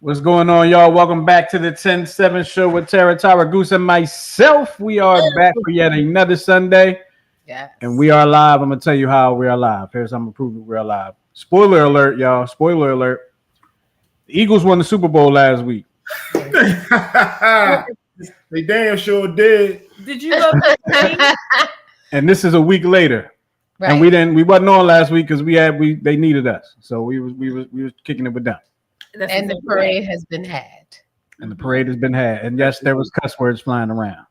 What's going on, y'all? Welcome back to the 10-7 show with Tara Goose and myself. We are back for yet another Sunday. Yes. And we are live. I'm going to tell you how we are live. Here's how I'm going to prove it. We're live. Spoiler alert, y'all. Spoiler alert. The Eagles won the Super Bowl last week. They damn sure did. Did you go to the game? And this is a week later. Right. And we wasn't on last week because they needed us. So we was kicking it with them. And the parade has been had. And the parade has been had. And yes, there was cuss words flying around.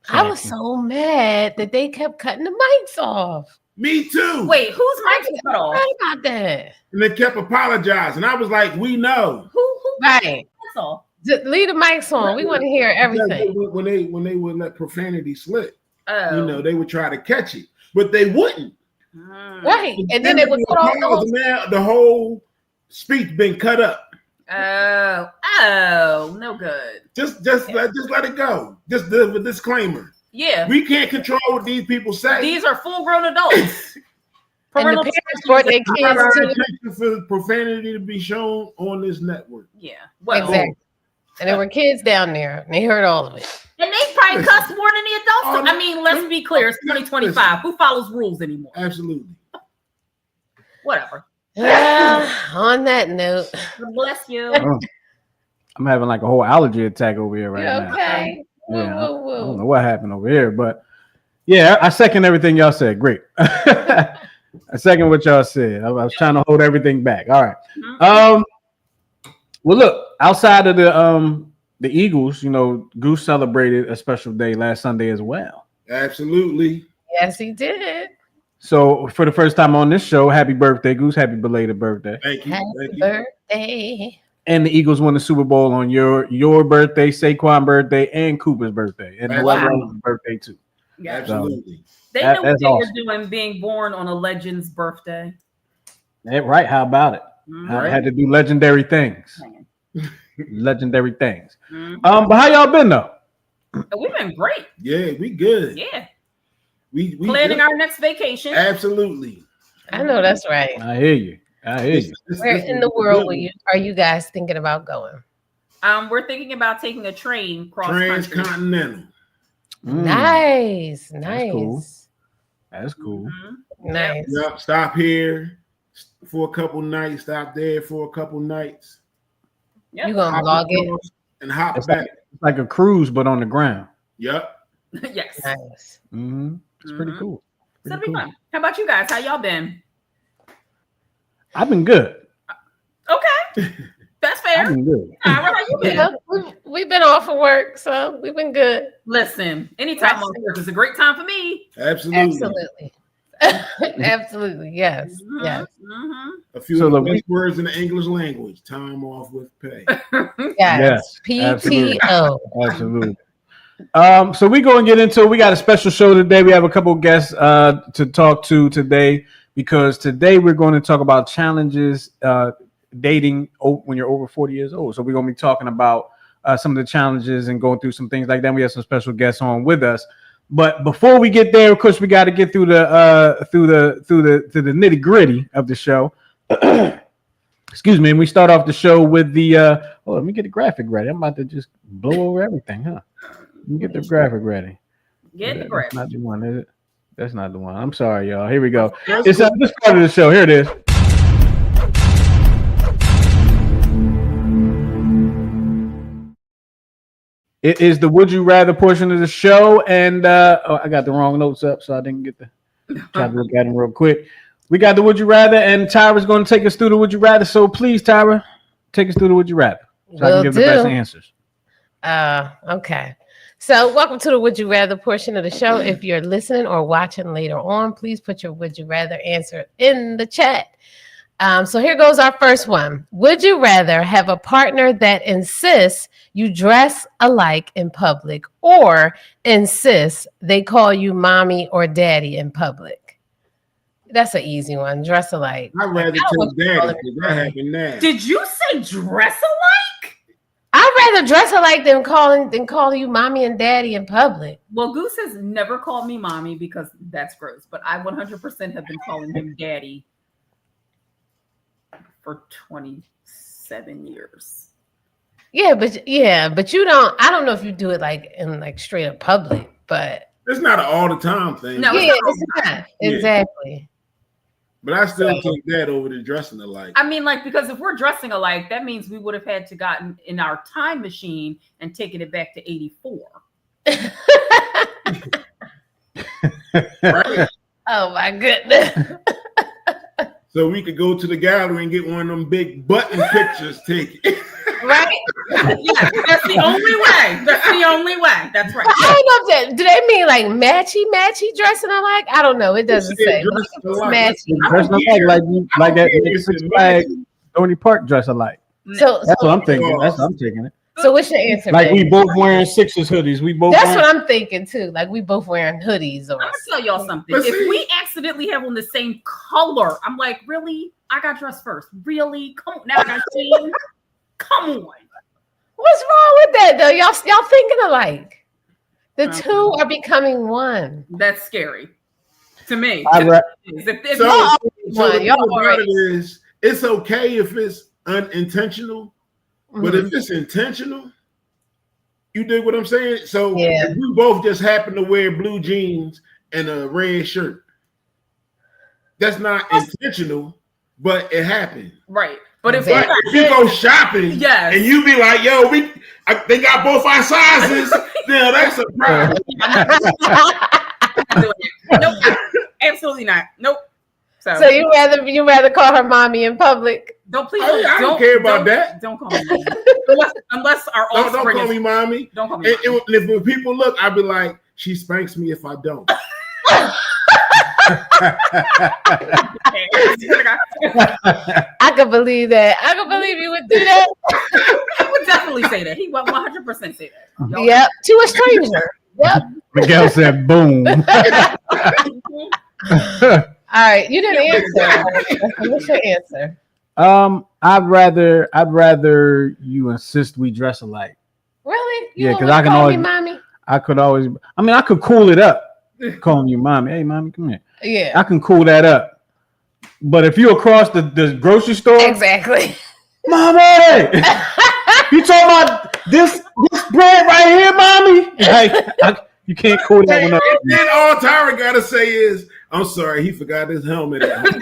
I was so mad that they kept cutting the mics off. Me too. Wait, whose mic is cut off? What about that? And they kept apologizing. I was like, we know. Who? Right. That's all. Just leave the mics on. We want to hear everything. When they would let profanity slip, Oh. they would try to catch it, but they wouldn't. Right. And then they would cut off those. Now the whole speech been cut up. Oh, no good. Just let it go. Just the disclaimer. Yeah. We can't control what these people say. These are full-grown adults. And the parents brought their I got kids to. intention for profanity to be shown on this network. Yeah. Well, Exactly. And there were kids down there, and they heard all of it. And they probably cuss more than the adults. Oh, I mean, let's be clear. It's 2025. Who follows rules anymore? Absolutely. Whatever. On that note, Bless you. I'm having like a whole allergy attack over here right now. okay. Yeah, I Woo. don't know what happened over here, but yeah, I second everything y'all said. Great. I second what y'all said. I was trying to hold everything back. All right. Well, look, outside of the Eagles, Goose celebrated a special day last Sunday as well. Absolutely. Yes, he did. So for the first time on this show, happy birthday, Goose. Happy belated birthday. Thank you. Happy Thank you. birthday. And the Eagles won the Super Bowl on your birthday, Saquon's birthday, and Cooper's birthday. And Noel's birthday too. Yeah. Absolutely. They knew what that's they awesome. were doing being born on a legend's birthday. Right. How about it? I had to do legendary things. Legendary things. But how y'all been though? We've been great. Yeah, we good. Yeah. We Planning good. our next vacation. Absolutely. I know that's right. I hear you. Where in the world are you guys thinking about going? We're thinking about taking a train cross country. Transcontinental. Nice. That's cool. Nice. Yep. Stop here for a couple nights. Stop there for a couple nights. Yep. You gonna log in? And hop It's back. like a cruise, but on the ground. Yep. Yes. Nice. It's pretty cool. So it'll be fun. How about you guys? How y'all been? I've been good. Okay. That's fair. I've been good. How you been? Yeah, we've been off of work, so we've been good. Listen, anytime on work is a great time for me. Absolutely. Absolutely. Yes. Yes. A few of the best words in the English language. Time off with pay. Yes. PTO. Absolutely. So we go and get into it. We got a special show today. We have a couple of guests to talk to today because today we're going to talk about challenges dating when you're over 40 years old. So we're going to be talking about some of the challenges and going through some things like that. We have some special guests on with us. But before we get there, of course, we got to get through the nitty gritty of the show. Excuse me. And we start off the show with the. Let me get the graphic ready. I'm about to just blow over everything, huh? Let me get the graphic ready. Get the graphic. That's not the one, is it? That's not the one. I'm sorry, y'all. Here we go. It's this part of the show. Here it is. It is the Would You Rather portion of the show, and I got the wrong notes up, so I didn't get to try to look at them real quick. We got the Would You Rather, and Tyra's going to take us through the Would You Rather. So please, Tyra, take us through the Would You Rather, so I can give the best answers. Okay. So welcome to the Would You Rather portion of the show. If you're listening or watching later on, please put your Would You Rather answer in the chat. So here goes our first one. Would you rather have a partner that insists you dress alike in public or insists they call you mommy or daddy in public? That's an easy one. Dress alike. I'd rather tell daddy because that happened now. Did you say dress alike? I'd rather dress alike than calling you mommy and daddy in public. Well, Goose has never called me mommy because that's gross, but I 100% have been calling him daddy for 27 years. Yeah, but you don't. I don't know if you do it like in like straight up public, but It's not an all the time thing. No, yeah, it's it's not Yeah. exactly. But I still take that over the dressing alike. I mean, like, because if we're dressing alike, that means we would have had to gotten in our time machine and taken it back to 84. Right? Oh my goodness. So we could go to the gallery and get one of them big button pictures taken. Right? Yeah, that's the only way. That's the only way. That's right. I don't know if that do they mean like matchy dressing alike? I don't know. It doesn't say. Dress It's alike. matchy. Dress alike, like that care if Six it's Flags Stony Park dress alike. So That's what I'm thinking. That's what I'm taking it. so what's your answer? Like we babe? both wearing Sixers hoodies. We both. That's wearing, what I'm thinking too. Like we both wearing hoodies or I'm gonna tell y'all something. But If see- we accidentally have on the same color, I'm like, really? I got dressed first. Really? Come on. Now I got seen. Come on. what's wrong with that though? Y'all thinking alike. The Uh-huh. two are becoming one. That's scary to me. I ra- If So, Y'all so the y'all thing about already- it is, it's okay if it's unintentional, but Mhm. if it's intentional, you dig what I'm saying? So Yeah. if we both just happen to wear blue jeans and a red shirt, that's not intentional, but it happened. right. But if Exactly. But if you go shopping Yes. and you be like, yo, they got both our sizes, then that's a problem. Nope. Absolutely not. Nope. So you rather call her mommy in public? Don't please. I don't care about that. Don't call me mommy. unless our Don't offspring call is. me mommy. Don't call me. And, mommy. and if when people look, I'd be like, she spanks me if I don't. I could believe that. I could believe you would do that. He would definitely say that. He would 100% say that. Y'all- Yep. To a stranger. Yep. Miguel said, "Boom." All right. You didn't answer. What's your answer? I'd rather you insist we dress alike. Really? Yeah, 'cause won't I can call always- me mommy. I could always. I mean, I could cool it up, calling you mommy. Hey, mommy, come here. Yeah. I can cool that up. But if you're across the grocery store, Exactly. mommy, you talking about this bread right here, mommy? Like, you can't cool that one up. And then all Tyra gotta say is, I'm sorry, he forgot his helmet at home.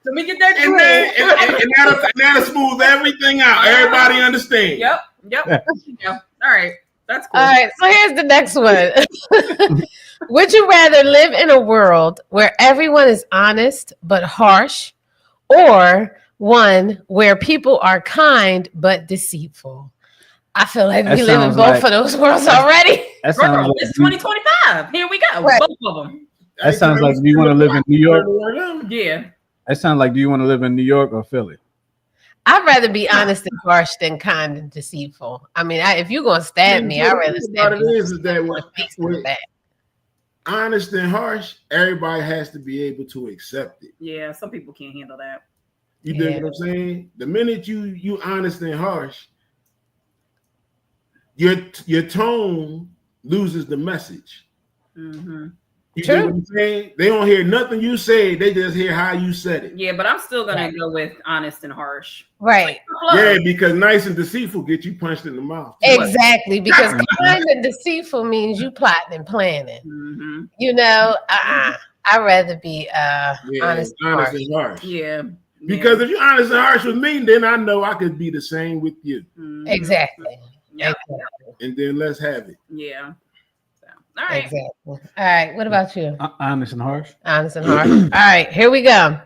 Let me get that And then and that'll smooth everything out. Everybody understand. Yep. Yep. All right. That's cool. All right. So here's the next one. Would you rather live in a world where everyone is honest but harsh, or one where people are kind but deceitful? I feel like That we live in sounds both like- of those worlds already. That sounds Girl, like it's 2025. Here we go. Right. Both of them. that sounds like. Do you want to live in New York? Yeah. That sounds like. Do you want to live in New York or Philly? I'd rather be honest and harsh than kind and deceitful. I mean, if you're gonna stab me, I'd rather stab What it you. is that in the face and the with back. honest and harsh, everybody has to be able to accept it. Yeah. Some people can't handle that. You Yeah. dig what I'm saying? The minute you honest and harsh, your tone loses the message. Mm-hmm. You True. dig what I'm saying? They don't hear nothing you say, they just hear how you said it. Yeah, but I'm still gonna Right. go with honest and harsh. Right. Yeah, because nice and deceitful get you punched in the mouth. Exactly. Because kind and deceitful means you plotting and planning. Mm-hmm. You know, I'd rather be Yeah, honest and harsh. and harsh. Yeah. Because if you're honest and harsh with me, then I know I could be the same with you. Mhm. Exactly. Yeah. Exactly. And then let's have it. Yeah. So, all right. Exactly. All right. What about you? Honest and harsh. Honest and harsh. All right. Here we go.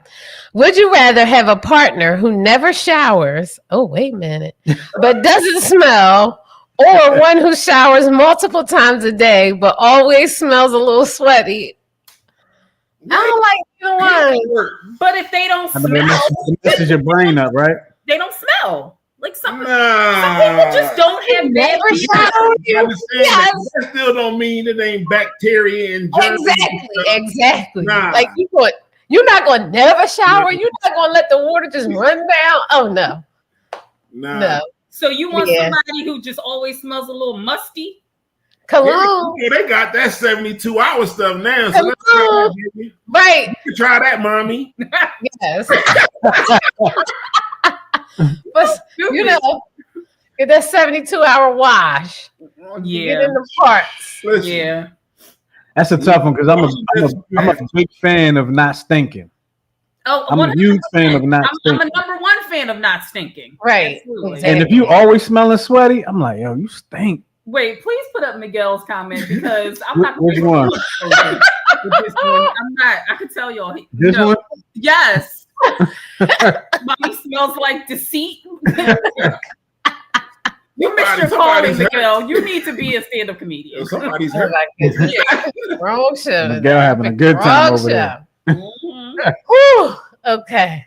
Would you rather have a partner who never showers? Oh, wait a minute. But doesn't smell, or one who showers multiple times a day but always smells a little sweaty? I don't like either one. But if they don't I mean, smell, it messes your brain up, right? they don't smell. Like some people Nah. just don't have Never that. shower. You understand Yes. that still don't mean it ain't bacteria and germs. Exactly. Nah. Like you're not going to never shower. You're not going to let the water just run down. Oh no, Nah. no. So you want Yeah. somebody who just always smells a little musty? Cologne, Yeah, they got that 72-hour stuff now. So Come let's try on. that, baby. right? You can try that, mommy. Yes. But you know, get that 72-hour wash. Get Yeah. in the parts. Listen, Yeah. That's a tough one because I'm a big fan of not stinking. Oh, I'm a huge fan of not I'm a stinking. number one fan of not stinking. Right. Absolutely. Exactly. And if you always smelling sweaty, I'm like, yo, you stink. Wait, please put up Miguel's comment because I'm not Which one? with this one. I'm not. I can tell y'all. This no. one? Yes. Mommy smells like deceit. You missed your calling, somebody's Miguel. You need to be a stand-up comedian. Somebody's Oh hurt. my goodness. Wrong show. Miguel having a good time over there. Mhm. Whew. Okay.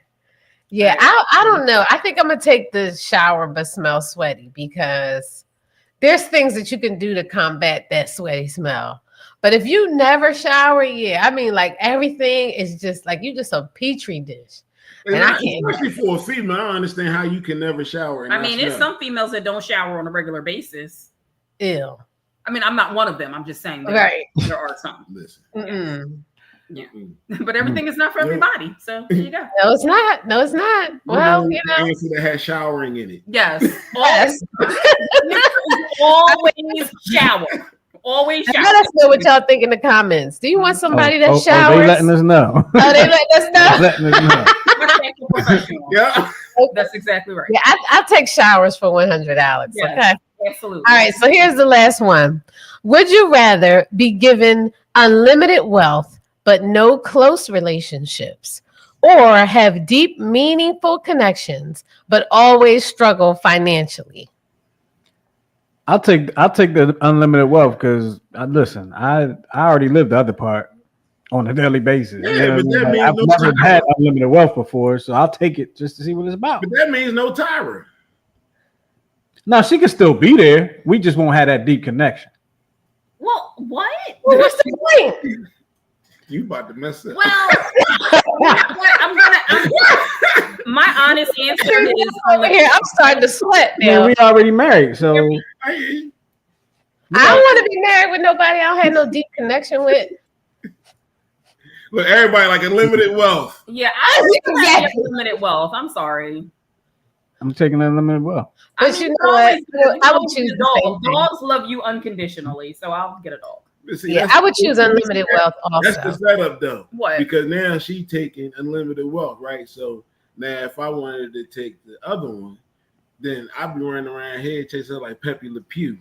Yeah, I don't know. I think I'm gonna take the shower but smell sweaty because there's things that you can do to combat that sweaty smell. But if you never shower, yeah, I mean, like everything is just like you just a petri dish. And And I can't- especially for a female, I understand how you can never shower. And I not mean, there's smell. some females that don't shower on a regular basis. Ew. I mean, I'm not one of them. I'm just saying that Right. there are some. Listen. Mm-mm. But everything is not for everybody. So there you go. No, it's not. No, it's not. Well, you know. answer that has showering in it. Yes. Yes. Always shower. Always And shower. let us know what y'all think in the comments. Do you want somebody that showers? They letting us know. Oh, they letting us know. Letting us know. Professional. Yeah. That's exactly right. Yeah, I'll take showers for $100. Yes. Okay. Absolutely. All right. So here's the last one. Would you rather be given unlimited wealth but no close relationships, or have deep, meaningful connections but always struggle financially? I'll take the unlimited wealth because listen, I already lived the other part on a daily basis. Yeah, You know but what I that mean? means I've no never time. had unlimited wealth before, so I'll take it just to see what it's about. But that means no Tyra. No, she can still be there. We just won't have that deep connection. Well, what? Well, what's the point? You about to mess up. Well, my honest answer is Over here, I'm starting to sweat Yeah, now. we already married, so I hear you. I don't want to be married with nobody I don't have no deep connection with. Look, everybody like unlimited wealth. yeah, I Exactly. have limited wealth. I'm sorry. I'm taking unlimited wealth. But you know what? I would choose the same thing. Dogs love you unconditionally, so I'll get a dog. But see, Yeah, that's- I would choose unlimited wealth That's the also. setup though. What? Because now she taking unlimited wealth, right? So now if I wanted to take the other one, then I'd be running around here chasing her like Pepe Le Pew.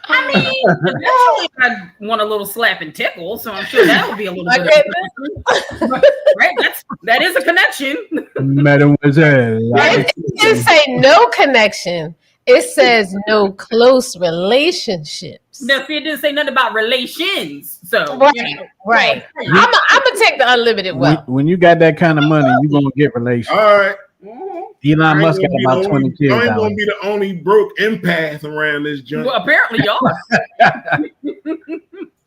I mean, eventually I'd want a little slap and tickle, so I'm sure that would be a little My bit of right. That is a connection. Mademoiselle. It didn't say no connection. It says no close relationships. No, it didn't say nothing about relations. So Right, you know. right. I'm gonna take the unlimited wealth. When you got that kind of money, you gonna get relations. All right. Elon Musk got about 20 kids. I ain't out gonna here. be the only broke empath around this joint. Well, apparently y'all.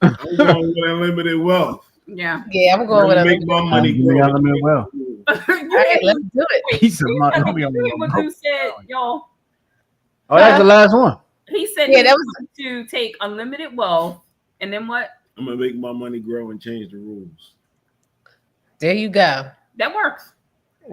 I'm going with unlimited wealth. Yeah. Yeah, I'm going with Make unlimited. my money Give me grow. unlimited wealth. All right, let's do it. Piece of money. You Don't be on hear what the- you said, y'all? Oh, that's the last one. He said Yeah, he that was- wants to take unlimited wealth, and then what? I'm gonna make my money grow and change the rules. There you go. That works.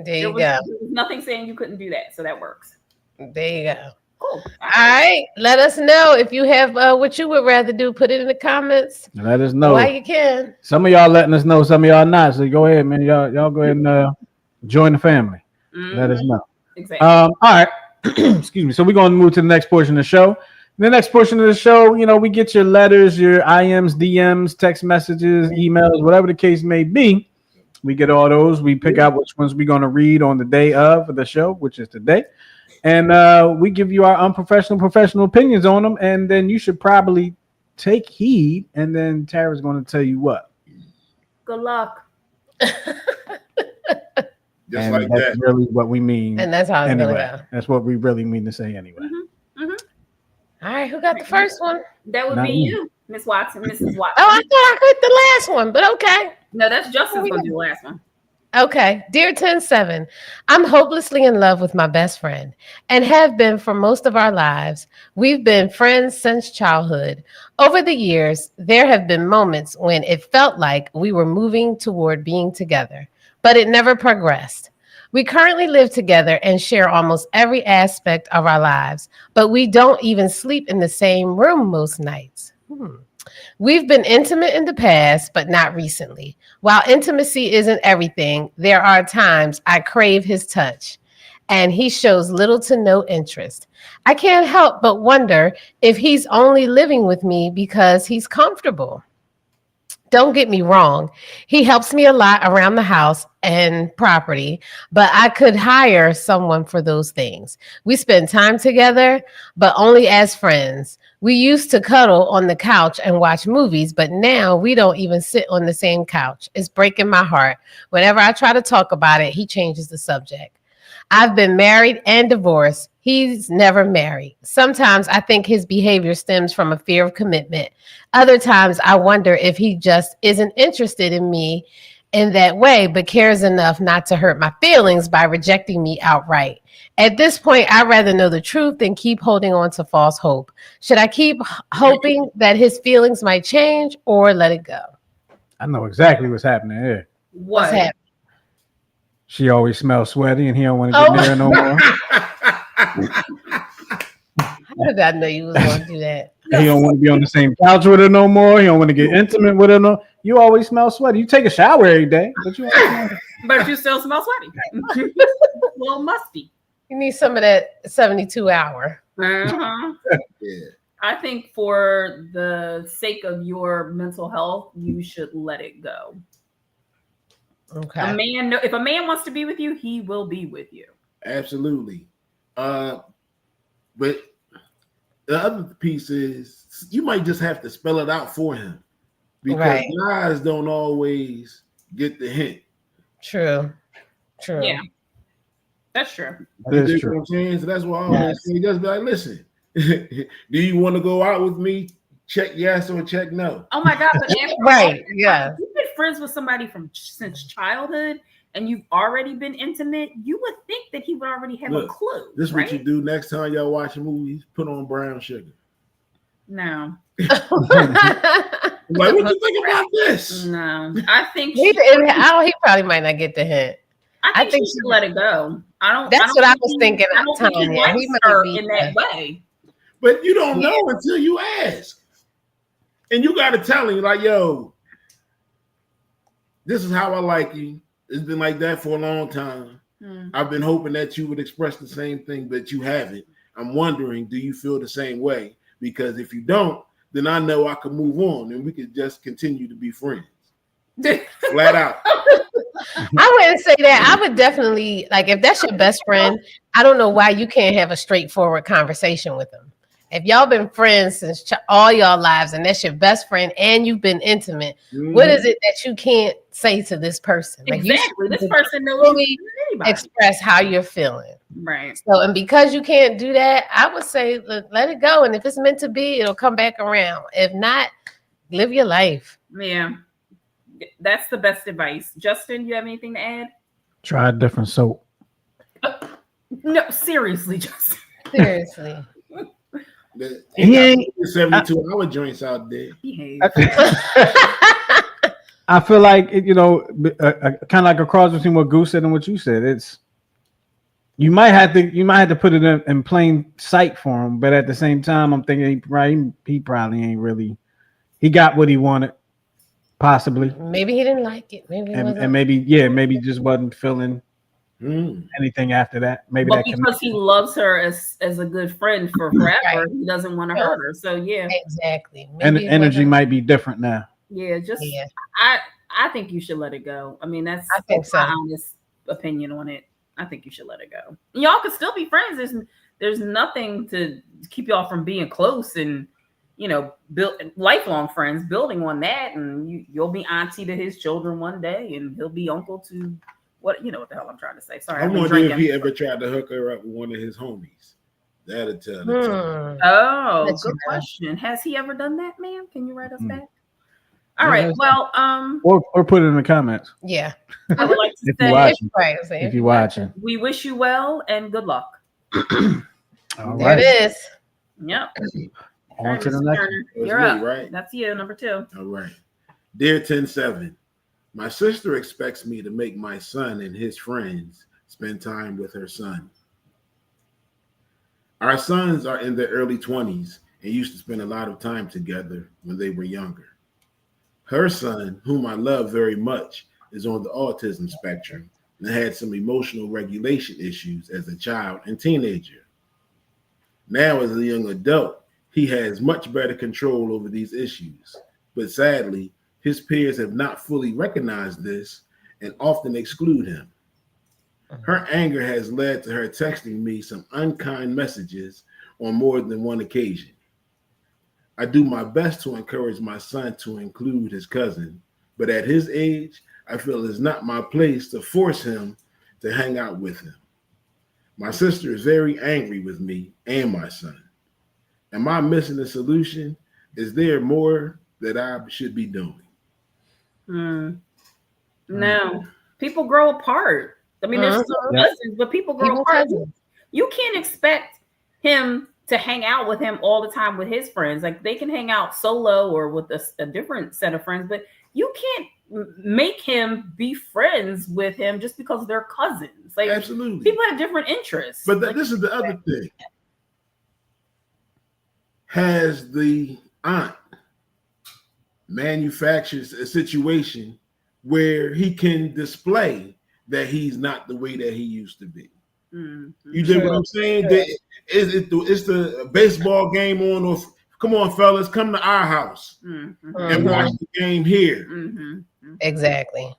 There you There was, go. there was nothing saying you couldn't do that, so that works. There you go. Cool. All right. Let us know if you have what you would rather do. Put it in the comments Let us know. while you can. Some of y'all letting us know, some of y'all not. So go ahead, man. Y'all go ahead and join the family. Let us know. Exactly. All right. Excuse me. So we're going to move to the next portion of the show. The next portion of the show, we get your letters, your IMs, DMs, text messages, emails, whatever the case may be. We get all those. We pick out which ones we're going to read on the day of the show, which is today. And we give you our professional opinions on them. And then you should probably take heed. And then Tara's going to tell you what. Good luck. Just And like that's that. really what we mean. And that's how it's Anyway, gonna go. that's what we really mean to say anyway. All right, who got the first one? That would Not be me. you, Miss Watson, Mrs. Watson. Oh, I thought I heard the last one, but okay. No, that's Justin's gonna do the last one. Okay. Dear 107, I'm hopelessly in love with my best friend and have been for most of our lives. We've been friends since childhood. Over the years, there have been moments when it felt like we were moving toward being together, but it never progressed. We currently live together and share almost every aspect of our lives, but we don't even sleep in the same room most nights. We've been intimate in the past, but not recently. While intimacy isn't everything, there are times I crave his touch, and he shows little to no interest. I can't help but wonder if he's only living with me because he's comfortable. Don't get me wrong, he helps me a lot around the house and property, but I could hire someone for those things. We spend time together, but only as friends. We used to cuddle on the couch and watch movies, but now we don't even sit on the same couch. It's breaking my heart. Whenever I try to talk about it, he changes the subject. I've been married and divorced. He's never married. Sometimes I think his behavior stems from a fear of commitment. Other times I wonder if he just isn't interested in me in that way, but cares enough not to hurt my feelings by rejecting me outright. At this point, I'd rather know the truth than keep holding on to false hope. Should I keep hoping that his feelings might change or let it go? I know exactly what's happening here. What's happening? She always smells sweaty, and he don't want to get near her no more. How did I know you was going to do that? He don't want to be on the same couch with her no more. He don't want to get intimate with her no. You always smell sweaty. You take a shower every day, but you But you still smell sweaty. Well, must be. You need some of that 72 hour. Uh-huh. Yeah. I think for the sake of your mental health, you should let it go. Okay. If a man wants to be with you, he will be with you. Absolutely. But the other piece is you might just have to spell it out for him because guys don't always get the hint. True. Yeah. That's true. That is What true. I'm saying? So that's why I always say, just be like, listen, do you want to go out with me? Check yes or check no. Oh my God. But Right. Yeah. You've been friends with somebody since childhood and you've already been intimate. You would think that he would already have a clue. This is right? what you do next time y'all watching movies. Put on brown sugar. No. Like, what do you think about this? No. I think he probably might not get the hint. I think she should let it go. That's what I was thinking at I don't the time. think he Yeah, likes her in that way. But you don't know until you ask. And you got to tell him, like, yo, this is how I like you. It's been like that for a long time. I've been hoping that you would express the same thing, but you haven't. I'm wondering, do you feel the same way? Because if you don't, then I know I can move on and we could just continue to be friends. Flat out. I wouldn't say that. I would definitely, like, if that's your best friend, I don't know why you can't have a straightforward conversation with them. If y'all been friends since all y'all lives and that's your best friend and you've been intimate, what is it that you can't say to this person? Like, exactly. This person knows really express how you're feeling. Right. So, and because you can't do that, I would say let it go. And if it's meant to be, it'll come back around. If not, live your life. Yeah. That's the best advice. Justin, you have anything to add? Try a different soap. No, seriously, Justin. Seriously. He ain't 72-hour joints out there. I feel like kind of like a cross between what Goose said and what you said. It's you might have to put it in plain sight for him, but at the same time, I'm thinking he probably ain't really. He got what he wanted, possibly. Maybe he didn't like it. Maybe maybe just wasn't feeling anything after that. Maybe but because he loves her as a good friend for forever, he doesn't want to hurt her. So yeah, exactly. And energy might be different now. Yeah, I think you should let it go. I mean, that's my honest opinion on it. I think you should let it go. Y'all could still be friends. There's nothing to keep y'all from being close and build lifelong friends. Building on that, and you'll be auntie to his children one day, and he'll be uncle to what the hell I'm trying to say. Sorry, I wonder if he ever tried to hook her up with one of his homies. That'll tell the truth. Oh, good question. Has he ever done that, ma'am? Can you write us back? All right. Well, or put it in the comments. Yeah. I would like to say if you're watching, we wish you well and good luck. All there it is. Yep. On to the next one. You're up. Right? That's you, number 2. All right. Dear 10-7, my sister expects me to make my son and his friends spend time with her son. Our sons are in their early 20s and used to spend a lot of time together when they were younger. Her son, whom I love very much, is on the autism spectrum and had some emotional regulation issues as a child and teenager. Now, as a young adult, he has much better control over these issues, but sadly, his peers have not fully recognized this and often exclude him. Her anger has led to her texting me some unkind messages on more than one occasion. I do my best to encourage my son to include his cousin, but at his age, I feel it's not my place to force him to hang out with him. My sister is very angry with me and my son. Am I missing a solution? Is there more that I should be doing? No, people grow apart. I mean, there's still cousins, but people grow apart. You can't expect him to hang out with him all the time with his friends. Like, they can hang out solo or with a different set of friends, but you can't make him be friends with him just because they're cousins. Like, absolutely, people have different interests. But like, this is the other thing. Has the aunt manufactured a situation where he can display that he's not the way that he used to be? Mm-hmm. You dig what I'm saying? Sure. It's the baseball game on, or come on, fellas, come to our house and watch the game here. Exactly.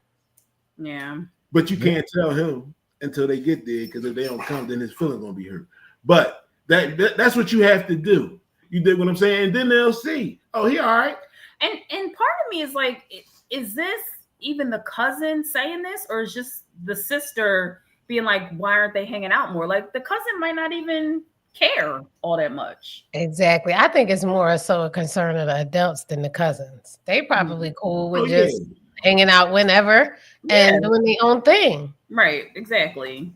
Yeah. But you can't tell him until they get there, because if they don't come, then his feelings gonna be hurt. But that's what you have to do. You dig what I'm saying? And then they'll see, oh, he all right. And part of me is like, is this even the cousin saying this, or is just the sister being like, why aren't they hanging out more? Like, the cousin might not even care all that much. Exactly. I think it's more so a concern of the adults than the cousins. They probably cool with just hanging out whenever and doing their own thing. Right. Exactly.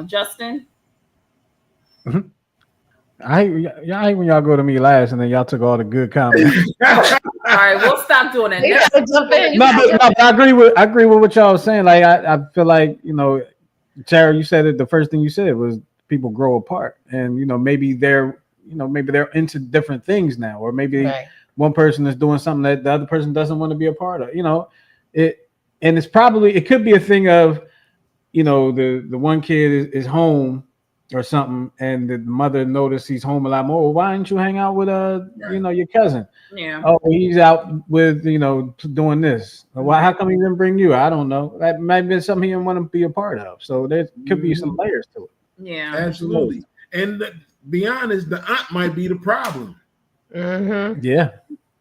Justin? I hate when y'all go to me last and then y'all took all the good comments. All right, we'll stop doing that. I agree with what y'all was saying. Like, I feel like, Tara, you said it. The first thing you said was people grow apart, and maybe they're into different things now, or maybe one person is doing something that the other person doesn't want to be a part of. And it could be a thing of, the one kid is home or something, and the mother noticed he's home a lot more. Well, why didn't you hang out with your cousin? Yeah. Oh, he's out with doing this. Why? How come he didn't bring you? I don't know. That might be something he didn't want to be a part of. So there could be some layers to it. Yeah, absolutely. And be honest, the aunt might be the problem. Yeah.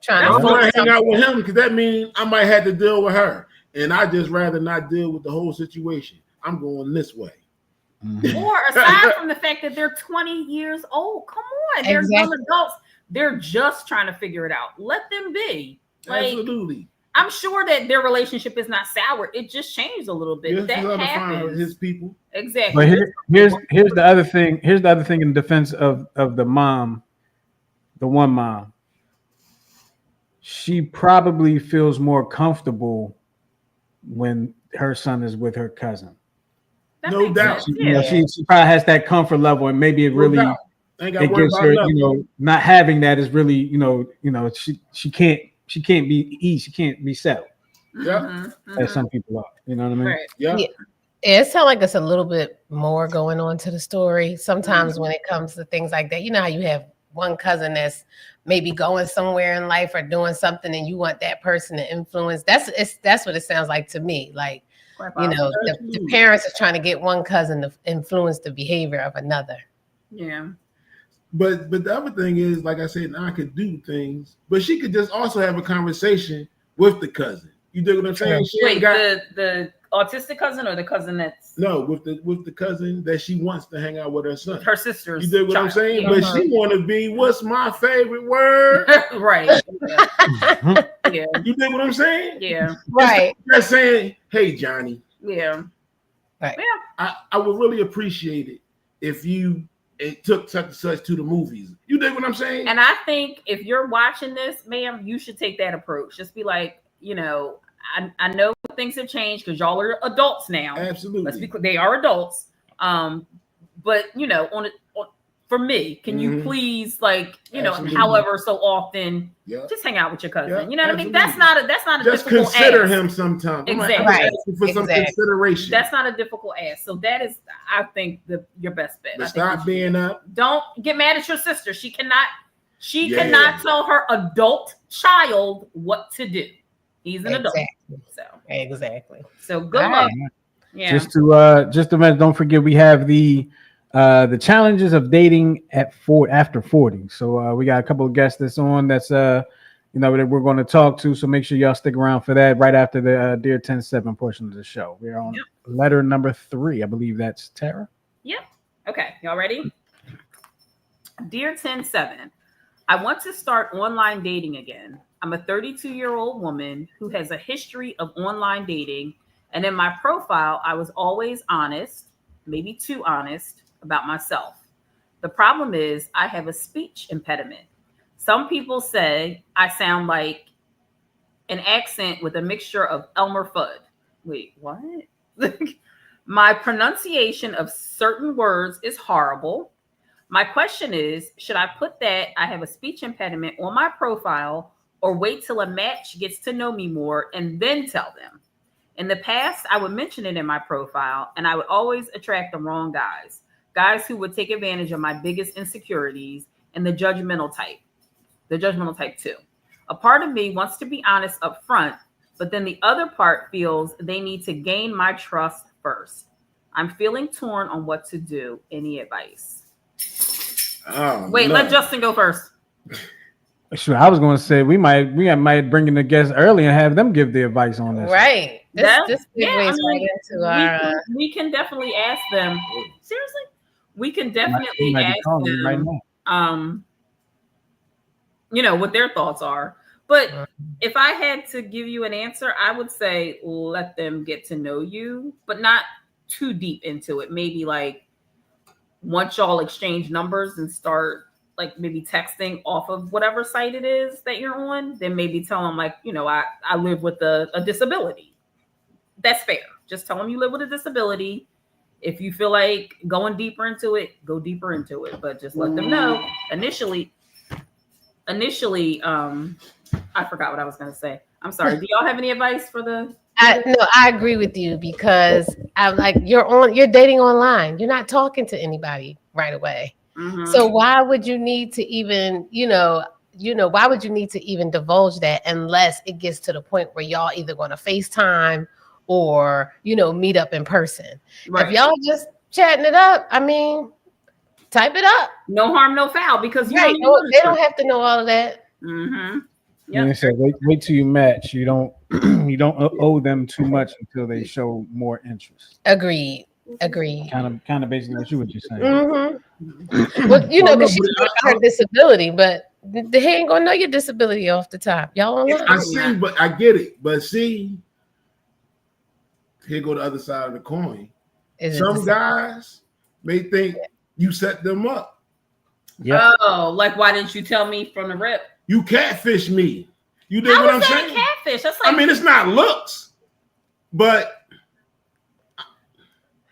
I'm gonna hang out with him because that means I might have to deal with her, and I just rather not deal with the whole situation. I'm going this way. Or aside from the fact that they're 20 years old, come on, they're young adults. They're just trying to figure it out. Let them be. Like, absolutely. I'm sure that their relationship is not sour. It just changed a little bit. That happens. His people. Exactly. But here's the other thing. Here's the other thing in defense of the mom, the one mom. She probably feels more comfortable when her son is with her cousin. No doubt. She probably has that comfort level, and maybe it really it gives her, not having that is really, she can't be settled. As some people are. You know what I mean? Right. Yeah. It sounds like it's a little bit more going on to the story. Sometimes when it comes to things like that, how you have one cousin that's maybe going somewhere in life or doing something, and you want that person to influence. That's what it sounds like to me. Like, the parents are trying to get one cousin to influence the behavior of another. Yeah. But the other thing is, like I said, I could do things, but she could just also have a conversation with the cousin. You dig what I'm saying? Wait, the autistic cousin or the cousin that's with the cousin that she wants to hang out with her son, her sister's. You dig what I'm saying? Yeah. But she want to be, what's my favorite word? Right. Yeah. You dig what I'm saying? Yeah. Right. Just saying, hey Johnny. Yeah. Right. Yeah. I would really appreciate it if you took such and such to the movies. You dig what I'm saying? And I think if you're watching this, ma'am, you should take that approach. Just be like, I know things have changed because y'all are adults now. Absolutely. Let's be clear, they are adults. But you know, for me, can you please, like, you know, however so often, just hang out with your cousin. You know what I mean? That's not a just difficult consider ask. him sometimes. Exactly. Right. For some consideration. That's not a difficult ask. So that is, I think, your best bet. But stop being up. Don't get mad at your sister. She cannot tell her adult child what to do. He's an adult. So good luck. Yeah. Just to mention, don't forget we have the challenges of dating after 40. So we got a couple of guests that's on that's that we're going to talk to. So make sure y'all stick around for that right after the Dear 10-7 portion of the show. We're on letter number 3. I believe that's Tara. Yep. Okay. Y'all ready? Dear 10-7, I want to start online dating again. I'm a 32-year-old woman who has a history of online dating. And in my profile, I was always honest, maybe too honest, about myself. The problem is I have a speech impediment. Some people say I sound like an accent with a mixture of Elmer Fudd. Wait, what? My pronunciation of certain words is horrible. My question is, should I put that I have a speech impediment on my profile or wait till a match gets to know me more and then tell them? In the past, I would mention it in my profile and I would always attract the wrong guys who would take advantage of my biggest insecurities and the judgmental type too. A part of me wants to be honest up front, but then the other part feels they need to gain my trust first. I'm feeling torn on what to do. Any advice? Let Justin go first. Sure, I was going to say we might bring in the guests early and have them give the advice on this. Right. This right into our. We can definitely ask them. Seriously, we can definitely ask them right now. What their thoughts are. But if I had to give you an answer, I would say let them get to know you, but not too deep into it. Maybe like once y'all exchange numbers and start like maybe texting off of whatever site it is that you're on, then maybe tell them like, I live with a disability. That's fair. Just tell them you live with a disability. If you feel like going deeper into it, go deeper into it. But just let them know initially, I forgot what I was going to say. I'm sorry. Do y'all have any advice for the? No, I agree with you because I'm like, you're dating online. You're not talking to anybody right away. Mm-hmm. So why would you need to even, why would you need to even divulge that unless it gets to the point where y'all either going to FaceTime or, meet up in person. Right. If y'all just chatting it up, I mean, type it up. No harm, no foul, because they don't have to know all of that. Mm-hmm. Yep. And said, wait till you match. You don't owe them too much until they show more interest. Agreed. Kind of basically what you were just saying. Mm-hmm. Well, because she's got her disability, but they ain't gonna know your disability off the top. Y'all don't know. I see, but I get it. But see, here go the other side of the coin. Some guys may think you set them up. Yeah. Oh, like why didn't you tell me from the rip? You catfish me. You did what I'm saying? Catfish. That's like, it's not looks, but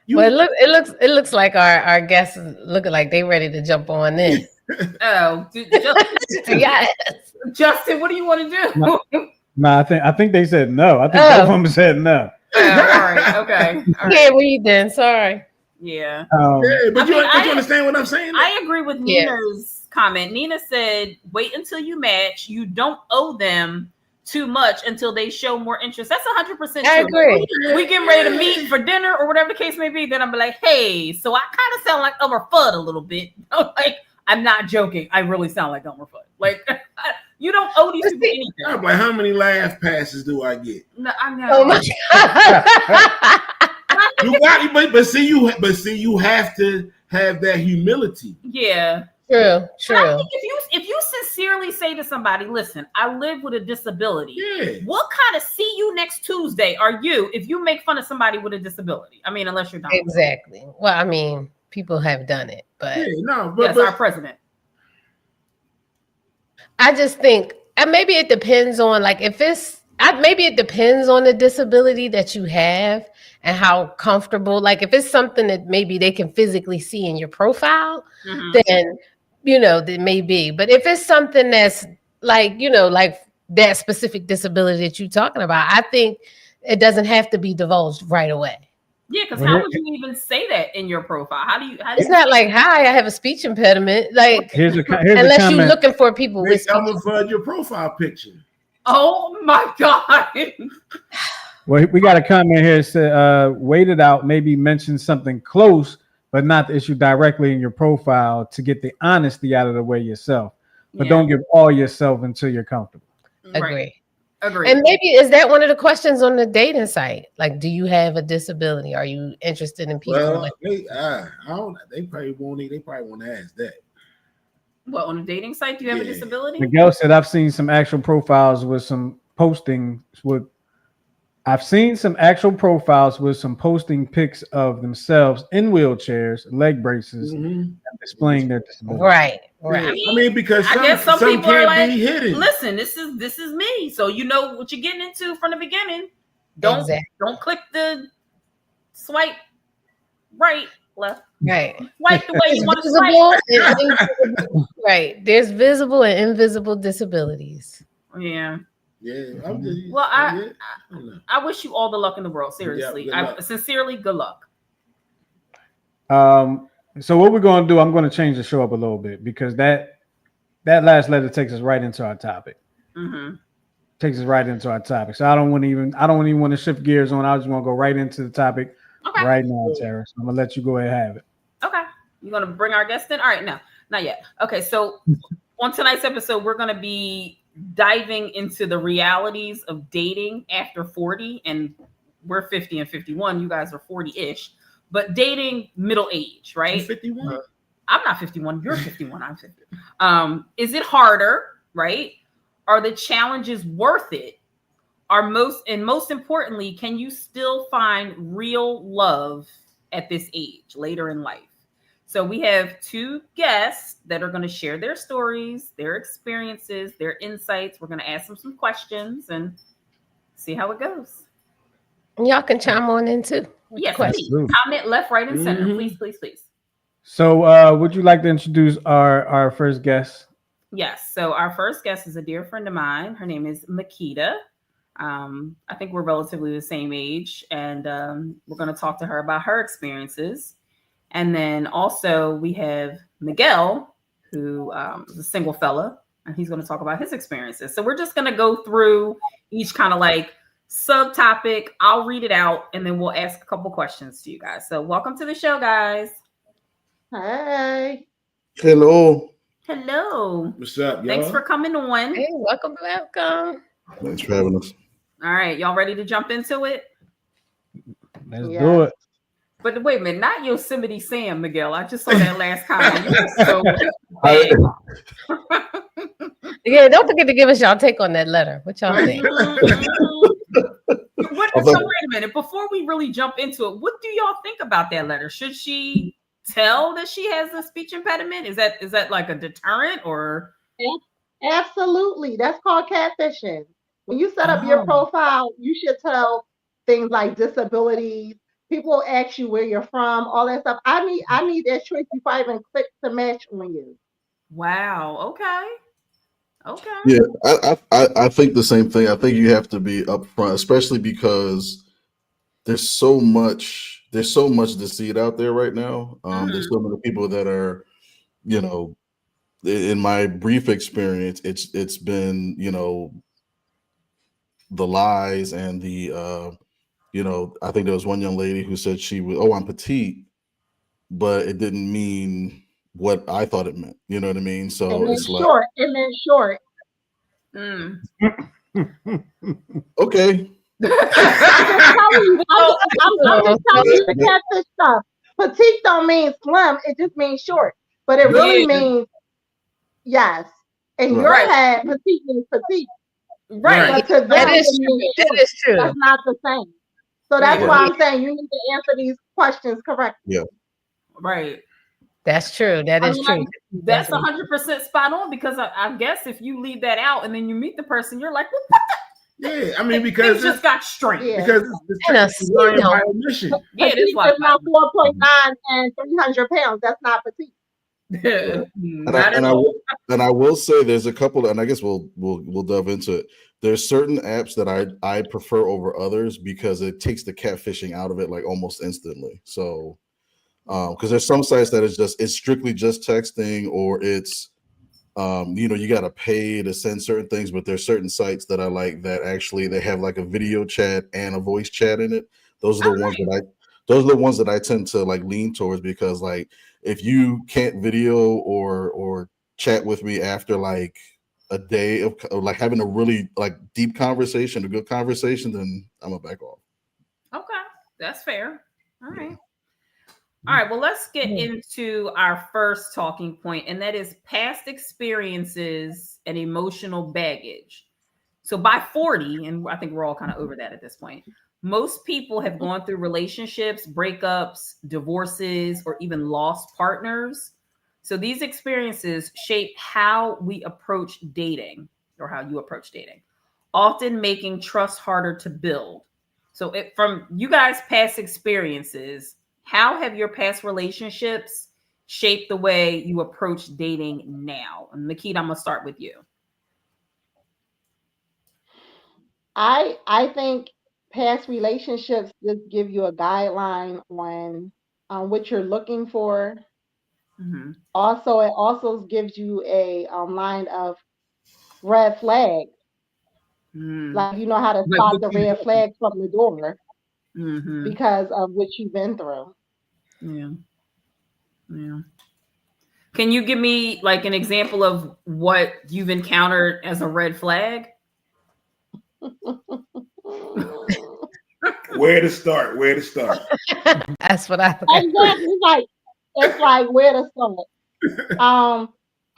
it looks like our guests looking like they ready to jump on this. Yes. Justin, what do you want to do? No, I think they said no. I think both of them said no. All right. Okay. All right. Read then. Sorry. Yeah. But you understand what I'm saying? I agree with Nina's comment. Nina said, wait until you match. You don't owe them too much until they show more interest. That's 100% true. I agree. We getting ready to meet for dinner or whatever the case may be. Then I'm like, hey, so I kind of sound like Elmer Fudd a little bit. Like, I'm not joking. I really sound like Elmer Fudd. Like, you don't owe these people anything. I'm like, how many laugh passes do I get? No, I know. Oh my God. You got it, but see, you have to have that humility. Yeah. True. I think if you sincerely say to somebody, listen, I live with a disability. Yeah. What kind of see you next Tuesday are you if you make fun of somebody with a disability? Unless you're not. Exactly. Well, people have done it, but but our president. I just think, and maybe it depends on like if it's maybe it depends on the disability that you have and how comfortable. Like if it's something that maybe they can physically see in your profile, then that may be. But if it's something that's like like that specific disability that you're talking about, I think it doesn't have to be divulged right away. Yeah, because how would you even say that in your profile? How do you? It's not like, hi, I have a speech impediment. Like, here's unless you're looking for people with speech. Camouflage your profile picture. Oh my God. Well, we got a comment here. It said, wait it out, maybe mention something close, but not the issue directly in your profile to get the honesty out of the way yourself. But don't give all yourself until you're comfortable. Agree. And maybe is that one of the questions on the dating site? Like, do you have a disability? Are you interested in people? Well, they probably won't. They probably won't ask that. What, on a dating site? Do you have a disability? Miguel said, I've seen some actual profiles with some postings with. I've seen some actual profiles with some posting pics of themselves in wheelchairs, leg braces, and displaying their disability. Right. I mean, because I guess some people can't are like, be hidden. Listen, this is me, so you know what you're getting into from the beginning. Don't click the swipe right, left. Right. Swipe the way you want to swipe. Right. There's visible and invisible disabilities. Yeah. Yeah. Well, I wish you all the luck in the world. Seriously, sincerely, good luck. So what we're going to do, I'm going to change the show up a little bit because that last letter takes us right into our topic. Takes us right into our topic. So I don't even want to shift gears on. I just want to go right into the topic right now, Tara. So I'm gonna let you go ahead and have it. Okay. You're gonna bring our guest in? All right, no, not yet. Okay, so on tonight's episode, we're gonna be diving into the realities of dating after 40, and we're 50 and 51. You guys are 40-ish, but dating middle age, right? 51. I'm not 51. You're 51. I'm 50. Is it harder, right? Are the challenges worth it? Most importantly, can you still find real love at this age, later in life? So we have two guests that are going to share their stories, their experiences, their insights. We're going to ask them some questions and see how it goes. Y'all can chime on in too. Yes, please. Comment left, right, and center. Please. So would you like to introduce our first guest? Yes. So our first guest is a dear friend of mine. Her name is Makita. I think we're relatively the same age, and we're going to talk to her about her experiences. And then also we have Miguel, who is a single fella, and he's going to talk about his experiences. So we're just going to go through each kind of like subtopic. I'll read it out, and then we'll ask a couple questions to you guys. So welcome to the show, guys. Hi. Hello. What's up, y'all? Thanks for coming on. Hey, welcome. Thanks for having us. All right, y'all ready to jump into it? Let's do it. But wait a minute, not Yosemite Sam, Miguel. I just saw that last comment. Yeah, don't forget to give us y'all take on that letter. What y'all think? So wait a minute. Before we really jump into it, what do y'all think about that letter? Should she tell that she has a speech impediment? Is that like a deterrent or? Absolutely. That's called catfishing. When you set up your profile, you should tell things like disabilities. People ask you where you're from, all that stuff. I need that choice before I even click to match on you. Wow. Okay. Yeah, I think the same thing. I think you have to be upfront, especially because there's so much deceit out there right now. There's so many people that are, in my brief experience, it's been, the lies and the I think there was one young lady who said she was, I'm petite, but it didn't mean what I thought it meant. You know what I mean? So it's short. It meant short. Okay. I'm just telling you the catfish stuff. Petite don't mean slim. It just means short. But it really means yes. In your head, petite means petite. Right. But to them, that is true. That's not the same. So that's why I'm saying you need to answer these questions correctly. Yeah. Right. That's true. That is true. That's 100% spot on, because I guess if you leave that out and then you meet the person, you're like, well, what Yeah, I mean, because Things just got straight. Yeah. because it's lying by omission. Yeah, it is Petite like is not 4.9 and 300 pounds. That's not petite. not at all. And I will say there's a couple, and I guess we'll delve into it. There's certain apps that I prefer over others because it takes the catfishing out of it like almost instantly. So because there's some sites that it's strictly just texting, or it's you got to pay to send certain things, but there's certain sites that I like that actually they have like a video chat and a voice chat in it. Those are the ones that I tend to like lean towards, because like if you can't video or chat with me after like a day of like having a really like deep conversation, a good conversation, then I'm gonna back off. Okay, that's fair. All right. All right, well, let's get into our first talking point, and that is past experiences and emotional baggage. So by 40, and I think we're all kind of over that at this point, most people have gone through relationships, breakups, divorces, or even lost partners. So these experiences shape how we approach dating, or how you approach dating, often making trust harder to build. So from you guys' past experiences, how have your past relationships shaped the way you approach dating now? And Makita, I'm gonna start with you. I think past relationships just give you a guideline on what you're looking for. Mm-hmm. Also, it also gives you a line of red flags. Like you know how to spot the red flags from the door because of what you've been through. Yeah. Can you give me like an example of what you've encountered as a red flag? Where to start? That's what I think. Exactly. It's like where to start.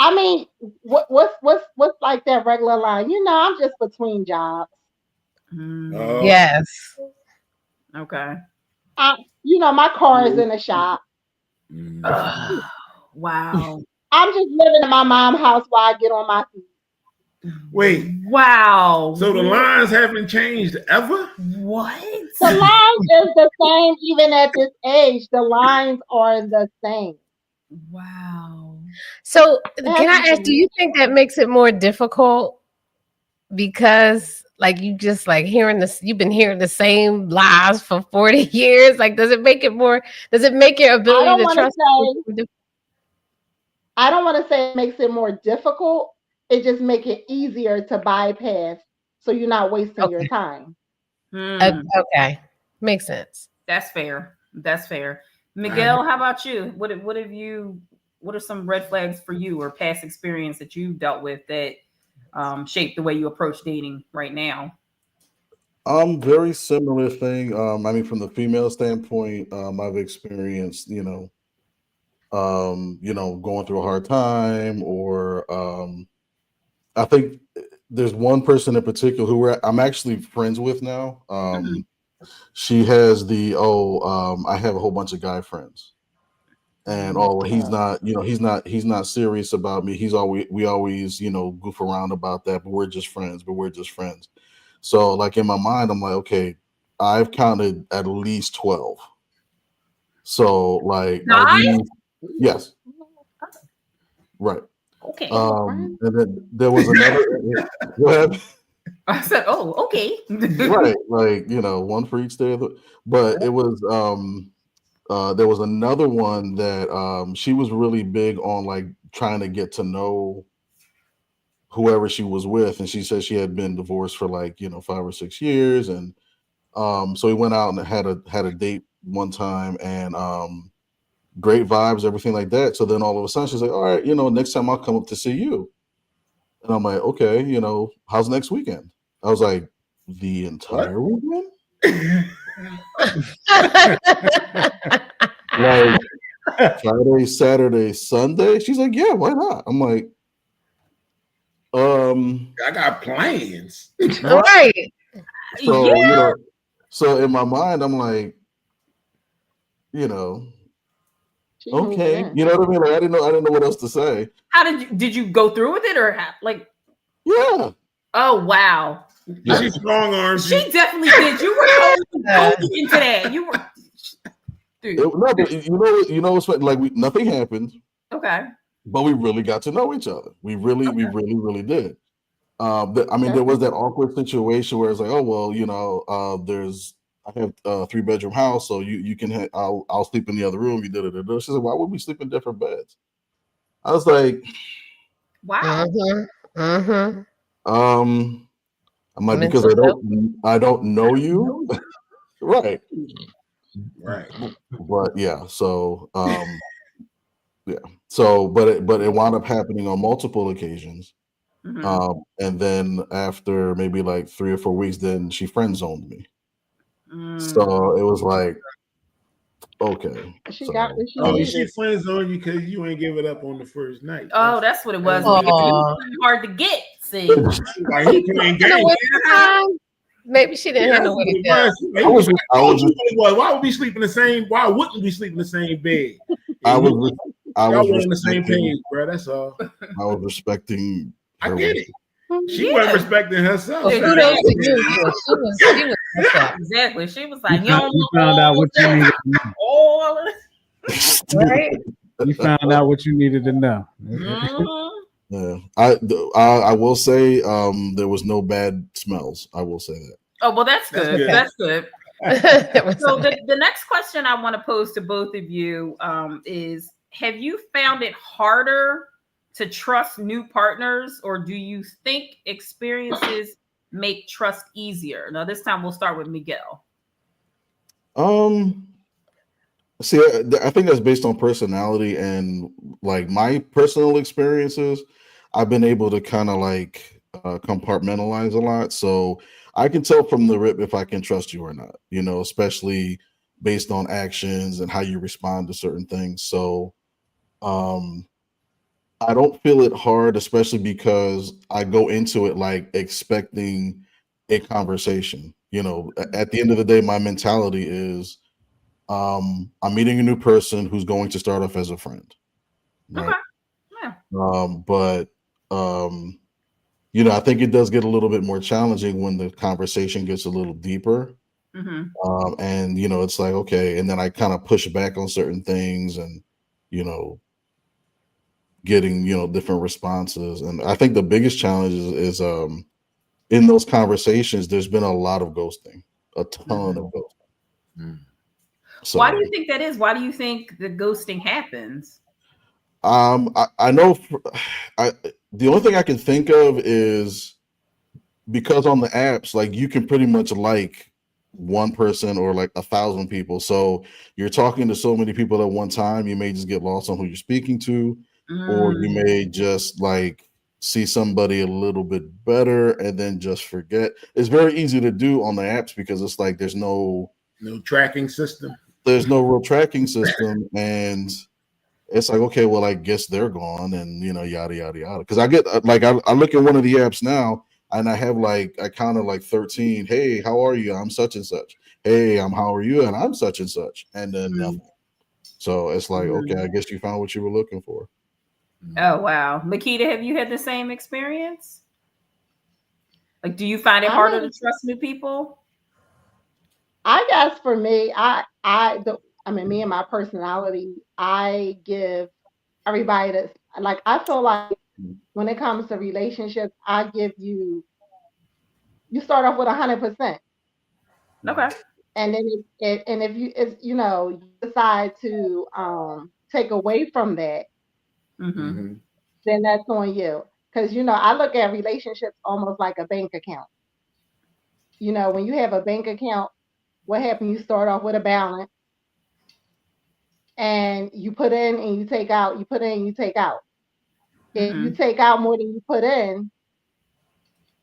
I mean, what's like that regular line? I'm just between jobs. Yes. Okay. My car is in the shop. Wow. I'm just living in my mom's house while I get on my feet. Wait. Wow. So the lines haven't changed ever? What? The lines is the same even at this age. The lines are the same. Wow. So can I ask, do you think that makes it more difficult because like you just like you've been hearing the same lies for 40 years? Like, does it make your ability to trust? I don't want to say it makes it more difficult. It just makes it easier to bypass, so you're not wasting your time. Okay, makes sense. That's fair. Miguel, how about you? What are some red flags for you or past experience that you've dealt with that shape the way you approach dating right now? Very similar thing. I mean, from the female standpoint, I've experienced, going through a hard time, or I think there's one person in particular who I'm actually friends with now. She has I have a whole bunch of guy friends, and he's not serious about me. We always goof around about that, but we're just friends. So like in my mind, I'm like, okay, I've counted at least 12. So like, yes, right. Okay. And then there was another. I said, "Oh, okay." Right, like one for each day. But it was there was another one that she was really big on like trying to get to know whoever she was with, and she said she had been divorced for like 5 or 6 years, and so we went out and had a date one time, and great vibes, everything like that. So then all of a sudden she's like, all right, next time I'll come up to see you. And I'm like, okay, how's next weekend? I was like, the entire weekend? Like Friday, Saturday, Sunday? She's like, yeah, why not? I'm like, I got plans. Right. So, so in my mind, I'm like, okay, you know what I mean? Like, I didn't know what else to say. How did you go through with it, or like? Yeah. Oh wow. Yeah. She strong armed She you. definitely did. You were totally into that. You were. Dude. No, but you know what's funny? Like nothing happened, Okay. but we really got to know each other. We really did. I mean, there was that awkward situation where it's like, oh well, I have a 3-bedroom house, so you can I'll sleep in the other room. You did it. She said, why would we sleep in different beds? I was like, Wow. I'm like, because Mental I don't know you, right? Right. But yeah, so but it wound up happening on multiple occasions. Mhm. And then after maybe like 3 or 4 weeks, then she friend zoned me. Mm. So it was like, okay. She So, got what she Oh, needed. she friends on you because you ain't give it up on the first night. Oh, that's what it was. Aw. Hard to get. See. Like he playing In a games. wintertime, maybe she didn't have nowhere to go. Why would we sleep in the same? Why wouldn't we sleep in the same bed? I And was y'all were on the same respecting, page, bro. That's all. I was respecting I her get it. She Yeah. wasn't respecting herself. Well, kudos to you. She was messed up. Exactly. She was like, You found out what you needed to know. all of Right? You found out what you needed to know. Mhm. Yeah, I will say there was no bad smells. I will say that. Oh, well, that's That's good. good. That's good. That was So okay. the next question I want to pose to both of you is, have you found it harder to trust new partners, or do you think experiences make trust easier? Now, this time we'll start with Miguel. See, I think that's based on personality and like my personal experiences. I've been able to kind of like compartmentalize a lot, so I can tell from the rip if I can trust you or not. Especially based on actions and how you respond to certain things. So, I don't feel it hard, especially because I go into it like expecting a conversation. At the end of the day, my mentality is I'm meeting a new person who's going to start off as a friend. Right. Okay. Yeah. But I think it does get a little bit more challenging when the conversation gets a little deeper. Mm-hmm. And it's like, okay, and then I kind of push back on certain things and getting different responses. And I think the biggest challenge is in those conversations there's been a lot of ghosting, a ton of ghosting. So why do you think that is? Why do you think the ghosting happens? I know the only thing I can think of is because on the apps, like you can pretty much like one person or like 1,000 people. So you're talking to so many people at one time, you may just get lost on who you're speaking to, or you may just like see somebody a little bit better and then just forget. It's very easy to do on the apps because it's like there's no tracking system. There's no real tracking system, and it's like, okay, well, I guess they're gone, and yada yada yada. Because I get like I look at one of the apps now, and I have like I counted like 13. Hey, how are you? I'm such and such. Hey, how are you? And I'm such and such, and then nothing. So it's like, okay, I guess you found what you were looking for. Oh wow, Makita, have you had the same experience? Like, do you find it harder to trust new people? I guess for me, me and my personality, I give everybody that's like, I feel like when it comes to relationships, I give you start off with 100%. Okay. And then if you decide to take away from that, then that's on you. Because I look at relationships almost like a bank account. When you have a bank account, what happens? You start off with a balance, and you put in and you take out. You put in, you take out. If you take out more than you put in,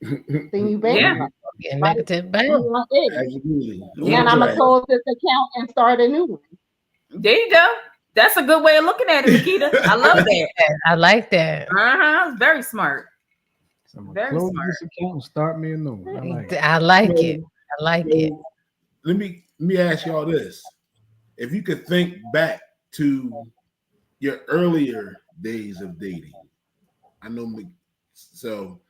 then you bankrupt. Yeah, negative balance. And I'm gonna close this account and start a new one. There you go. That's a good way of looking at it, Makita. I love that. I like that. It's very smart. Very close smart. this account and start me a new one. I like it. I like it. Let me ask y'all this: if you could think back to your earlier days of dating, I know. So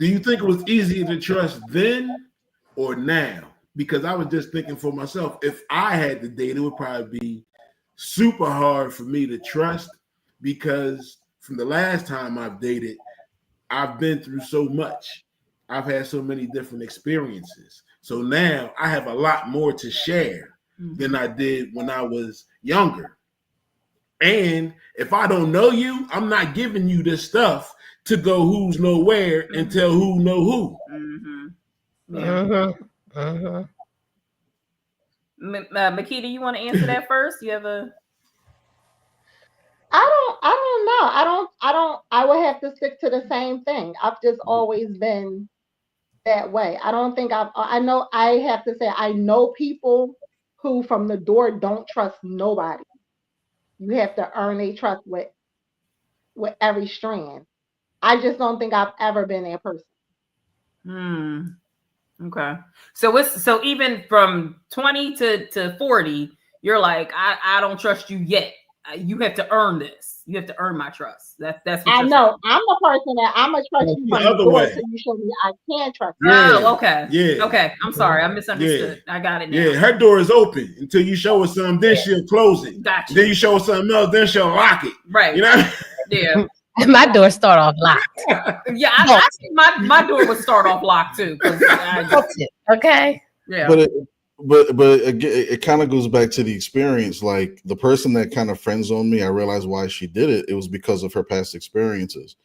Do you think it was easier to trust then or now? Because I was just thinking for myself, if I had to date, it would probably be super hard for me to trust, because from the last time I've dated, I've been through so much. I've had so many different experiences. So now I have a lot more to share than I did when I was younger. And if I don't know you, I'm not giving you this stuff to go who's nowhere and tell who know who. Makita, you want to answer that first? You have a I don't know. I would have to stick to the same thing. I've just always been that way. I don't think I have to say I know people who from the door don't trust nobody. You have to earn a trust with every strand. I just don't think I've ever been that person. Okay. So even from 20 to 40, you're like, I don't trust you yet. You have to earn this. You have to earn my trust. That's what I know. I'm the person that I'm gonna trust you from the door until you show me I can trust you. Oh, okay. Yeah. Okay. I'm sorry. I misunderstood. I got it now. Yeah, her door is open until you show her something, then she'll close it. Gotcha. Then you show her something else, then she'll lock it. Right. You know? Yeah. My door start off locked. Yeah, I think my door would start off locked too. Okay. Yeah. But again, it kind of goes back to the experience. Like the person that kind of friend zoned me, I realized why she did it. It was because of her past experiences.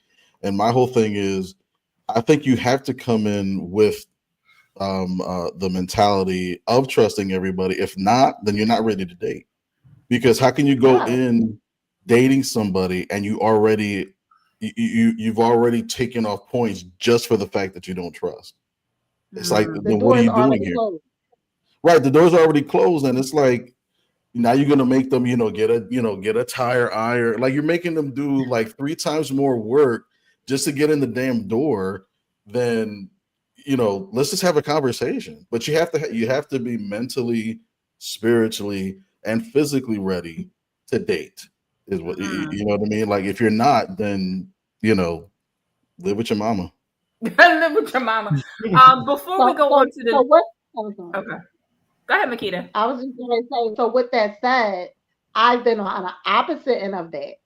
And my whole thing is, I think you have to come in with the mentality of trusting everybody. If not, then you're not ready to date. Because how can you go in dating somebody and you've already taken off points just for the fact that you don't trust? It's like, then what are you doing here? Closed. Right, the doors are already closed, and it's like now you're gonna make them, get a tire iron. Like you're making them do like 3 times more work just to get in the damn door. Than let's just have a conversation. But you have to be mentally, spiritually, and physically ready to date. Is what you know what I mean? Like if you're not, then live with your mama. Live with your mama. Before we go on to the okay. Go ahead, Makita. I was just going to say, so with that said, I've been on the opposite end of that.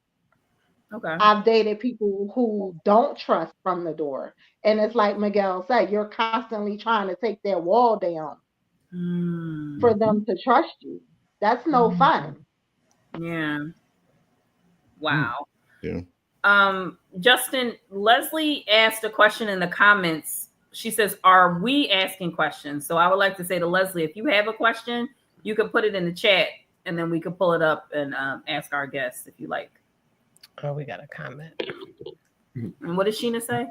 Okay. I've dated people who don't trust from the door. And it's like Miguel said, you're constantly trying to take their wall down for them to trust you. That's no fun. Yeah. Wow. Yeah. Justin, Leslie asked a question in the comments. She says, are we asking questions? So I would like to say to Leslie, if you have a question, you can put it in the chat and then we can pull it up and ask our guests if you like. Oh, we got a comment. And what did Sheena say?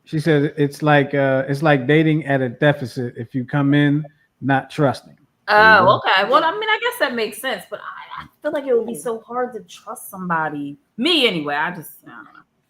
She said it's like dating at a deficit if you come in not trusting. Oh, okay. Well, I mean, I guess that makes sense, but I feel like it would be so hard to trust somebody. Me anyway. I don't know.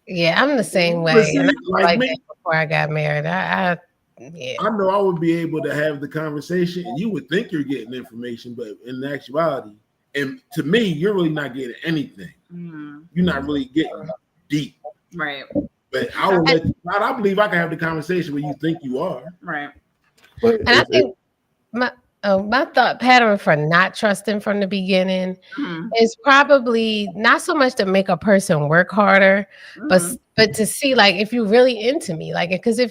Yeah, I'm the same way. See, and I like me, that before I got married. I know I would be able to have the conversation, and you would think you're getting information, but in actuality, and to me, you're really not getting anything. You're not really getting deep, right? But I will let you, I believe I can have the conversation where you think you are, right? And I think my thought pattern for not trusting from the beginning is probably not so much to make a person work harder, but to see like if you're really into me, like because I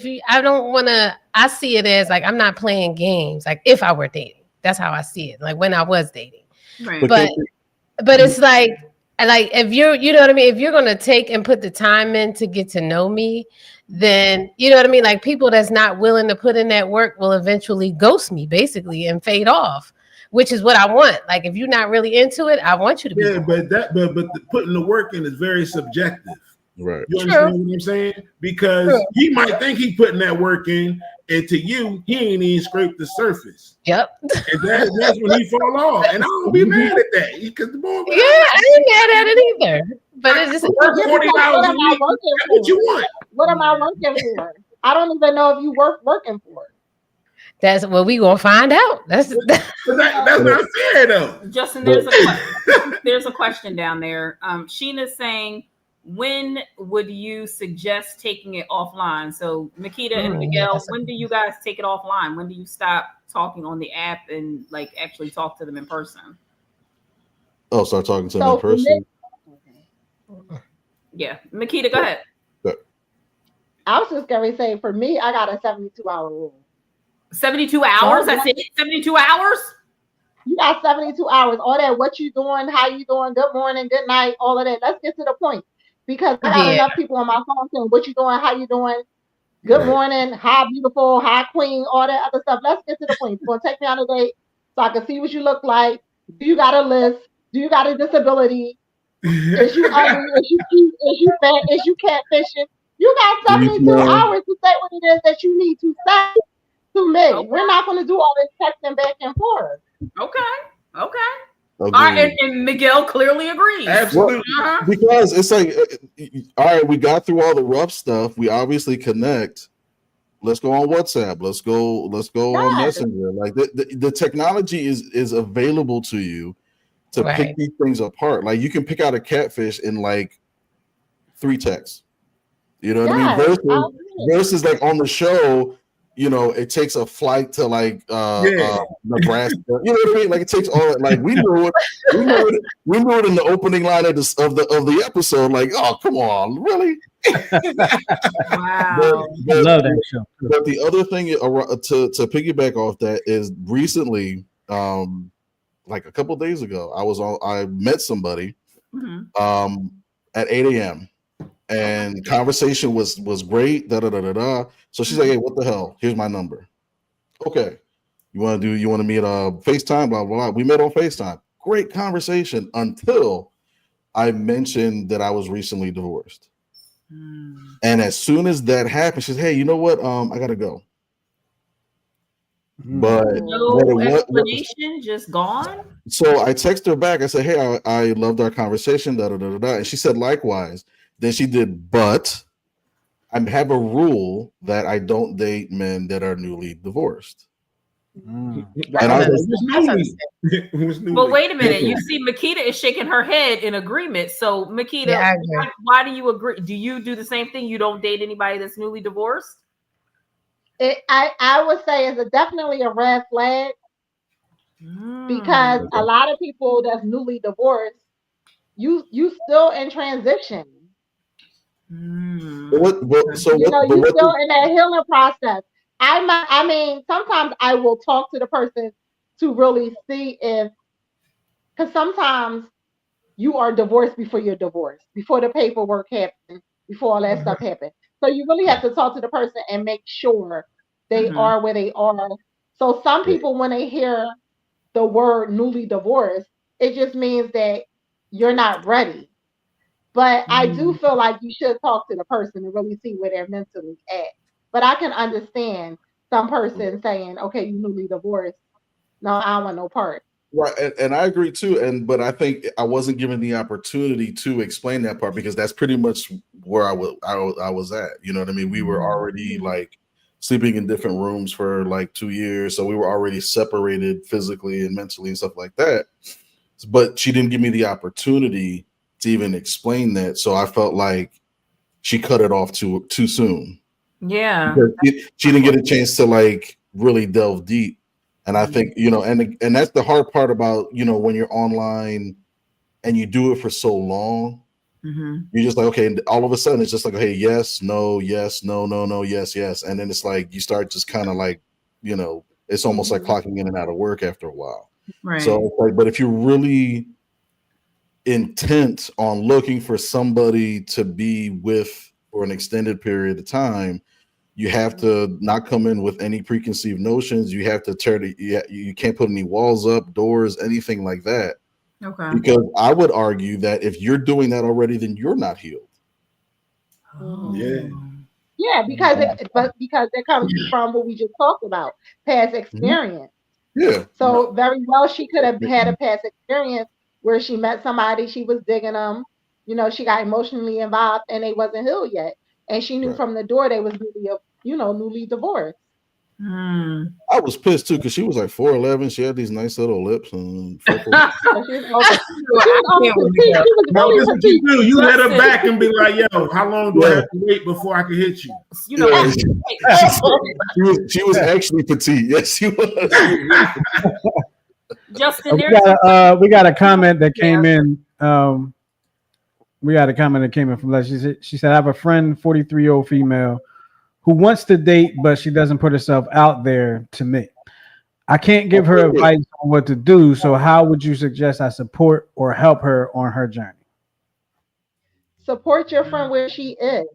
see it as like I'm not playing games. Like if I were dating, that's how I see it. Like when I was dating, right? But it's like if you're, you know what I mean. If you're gonna take and put the time in to get to know me, then you know what I mean. Like people that's not willing to put in that work will eventually ghost me, basically, and fade off, which is what I want. Like if you're not really into it, I want you to be. Yeah, but putting the work in is very subjective. Right. You understand what I'm saying? Because he might think he's putting that work in, and to you, he ain't even scraped the surface. Yep. And that's when he fall off. And I don't be mad at that because the boy. Yeah, I ain't mad at it either. But it's just 40 hours a week. That's what you want. What am I working for? I don't even know if you working for. That's what we gonna find out. That's not fair though. Justin, there's a question down there. Sheena's saying, when would you suggest taking it offline? So Makita and Miguel, when do you guys take it offline? When do you stop talking on the app and like actually talk to them in person? Oh, start talking to them in person. Yeah, Makita, go ahead. I was just gonna say, for me, I got a 72-hour rule. 72 hours? That's it? 72 hours? You got 72 hours. All that, what you doing, how you doing, good morning, good night, all of that. Let's get to the point. Because I got enough people on my phone saying, what you doing, how you doing, good morning, hi beautiful, hi queen, all that other stuff. Let's get to the point. It's gonna take me on a date so I can see what you look like. Do you got a list? Do you got a disability? Is you ugly? Is you cute? Is you fat? Is you catfishing? You got 72 hours to say what it is that you need to say to me. Okay. We're not going to do all this texting back and forth. Okay. All right, and Miguel clearly agrees. Absolutely. Because it's like, all right, we got through all the rough stuff. We obviously connect. Let's go on WhatsApp. Let's go on Messenger. Like the technology is available to you to pick these things apart. Like you can pick out a catfish in like 3 texts. You know what I mean? Versus like on the show, you know, it takes a flight to like Nebraska. You know what I mean? Like it takes all that. Like we knew it in the opening line of the episode. Like, oh, come on, really? Wow. I love that show. But the other thing to piggyback off that is recently, like a couple of days ago, I met somebody at 8 a.m. and conversation was great. So she's like, hey, what the hell? Here's my number. Okay. You want to meet FaceTime? Blah, blah, blah. We met on FaceTime. Great conversation until I mentioned that I was recently divorced. And as soon as that happened, she said, hey, you know what? I gotta go. But no explanation, just gone. So I texted her back. I said, hey, I loved our conversation. And she said likewise. Then she did, but I have a rule that I don't date men that are newly divorced. And I was but wait a minute. You see, Makita is shaking her head in agreement. So Makita, why do you agree? Do you do the same thing? You don't date anybody that's newly divorced? I would say it's definitely a red flag because a lot of people that's newly divorced, you still in transition. So you're still in that healing process. I mean, sometimes I will talk to the person to really see because sometimes you are divorced before you're divorced, before the paperwork happened, before all that stuff happened. So you really have to talk to the person and make sure they are where they are. So some people, when they hear the word newly divorced, it just means that you're not ready. But I do feel like you should talk to the person and really see where they're mentally at. But I can understand some person saying, okay, you newly divorced. No, I don't want no part. Right. And I agree too. But I think I wasn't given the opportunity to explain that part because that's pretty much where I was at. You know what I mean? We were already like sleeping in different rooms for like 2 years. So we were already separated physically and mentally and stuff like that. But she didn't give me the opportunity to even explain that. So I felt like she cut it off too soon. Yeah. She didn't get a chance to like really delve deep. And I think, you know, and that's the hard part about, you know, when you're online and you do it for so long, you're just like, okay, and all of a sudden it's just like, hey, yes, no, yes, no, no, no, yes, yes. And then it's like you start just kind of like, you know, it's almost like clocking in and out of work after a while. Right. So it's like, but if you're really intent on looking for somebody to be with for an extended period of time, you have to not come in with any preconceived notions. You have to you can't put any walls up, doors, anything like that. Okay. Because I would argue that if you're doing that already, then you're not healed. Yeah, because it comes from what we just talked about, past experience. Yeah. So very well, she could have had a past experience where she met somebody, she was digging them, you know, she got emotionally involved and they wasn't healed yet. And she knew from the door they was newly divorced. I was pissed too because she was like 4'11". She had these nice little lips and Now, this what you do. You hit her back and be like, "Yo, how long do I have to wait before I can hit you?" You know, she was actually petite. Yes, she was. Justin, we got a comment that came in. We got a comment that came in from Leslie. She said, "I have a friend, 43-year-old female, who wants to date, but she doesn't put herself out there to me. I can't give her advice on what to do. So how would you suggest I support or help her on her journey?" Support your friend where she is.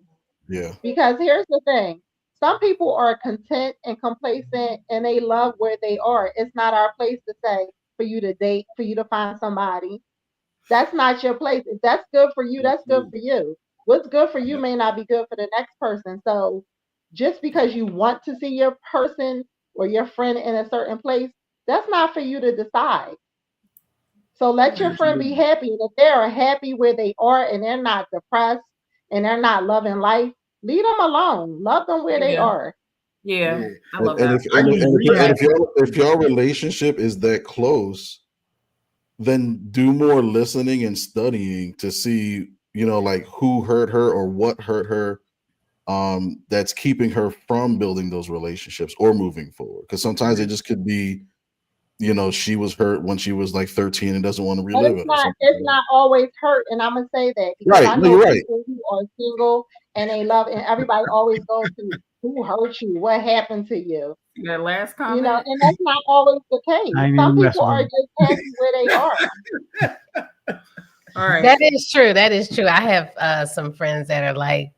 Yeah. Because here's the thing. Some people are content and complacent and they love where they are. It's not our place to say for you to date, for you to find somebody. That's not your place. If that's good for you, that's good for you. What's good for you may not be good for the next person. So just because you want to see your person or your friend in a certain place, that's not for you to decide. So let your friend be happy. And if they are happy where they are and they're not depressed and they're not loving life, leave them alone. Love them where they are. Yeah. I love and that. If your relationship is that close, then do more listening and studying to see, like who hurt her or what hurt her. That's keeping her from building those relationships or moving forward. Because sometimes it just could be, she was hurt when she was like 13 and doesn't want to relive it. It's not always hurt, and I'm gonna say that because right. I know You're right. people who are single and they love, and everybody always goes to who hurt you, what happened to you. That last comment, and that's not always the case. Some people are just happy where they are. All right, that is true. That is true. I have some friends that are like,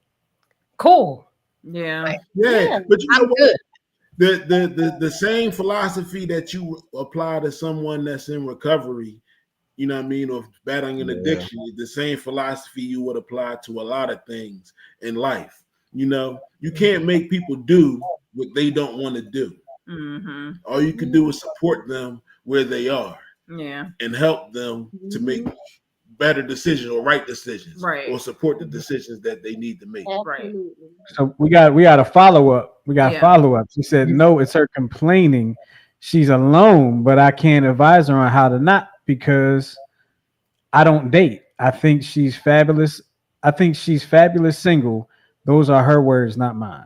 cool. Yeah. Like, yeah. But you know what? Good. The same philosophy that you apply to someone that's in recovery, or battling an addiction, is the same philosophy you would apply to a lot of things in life. You can't make people do what they don't want to do. Mm-hmm. All you can do is support them where they are. Yeah. And help them to make better decisions or right decisions, right? Or support the decisions that they need to make, right? So we got a follow up. Follow up. She said, "No, it's her complaining. She's alone, but I can't advise her on how to not because I don't date. I think she's fabulous. Single. Those are her words, not mine."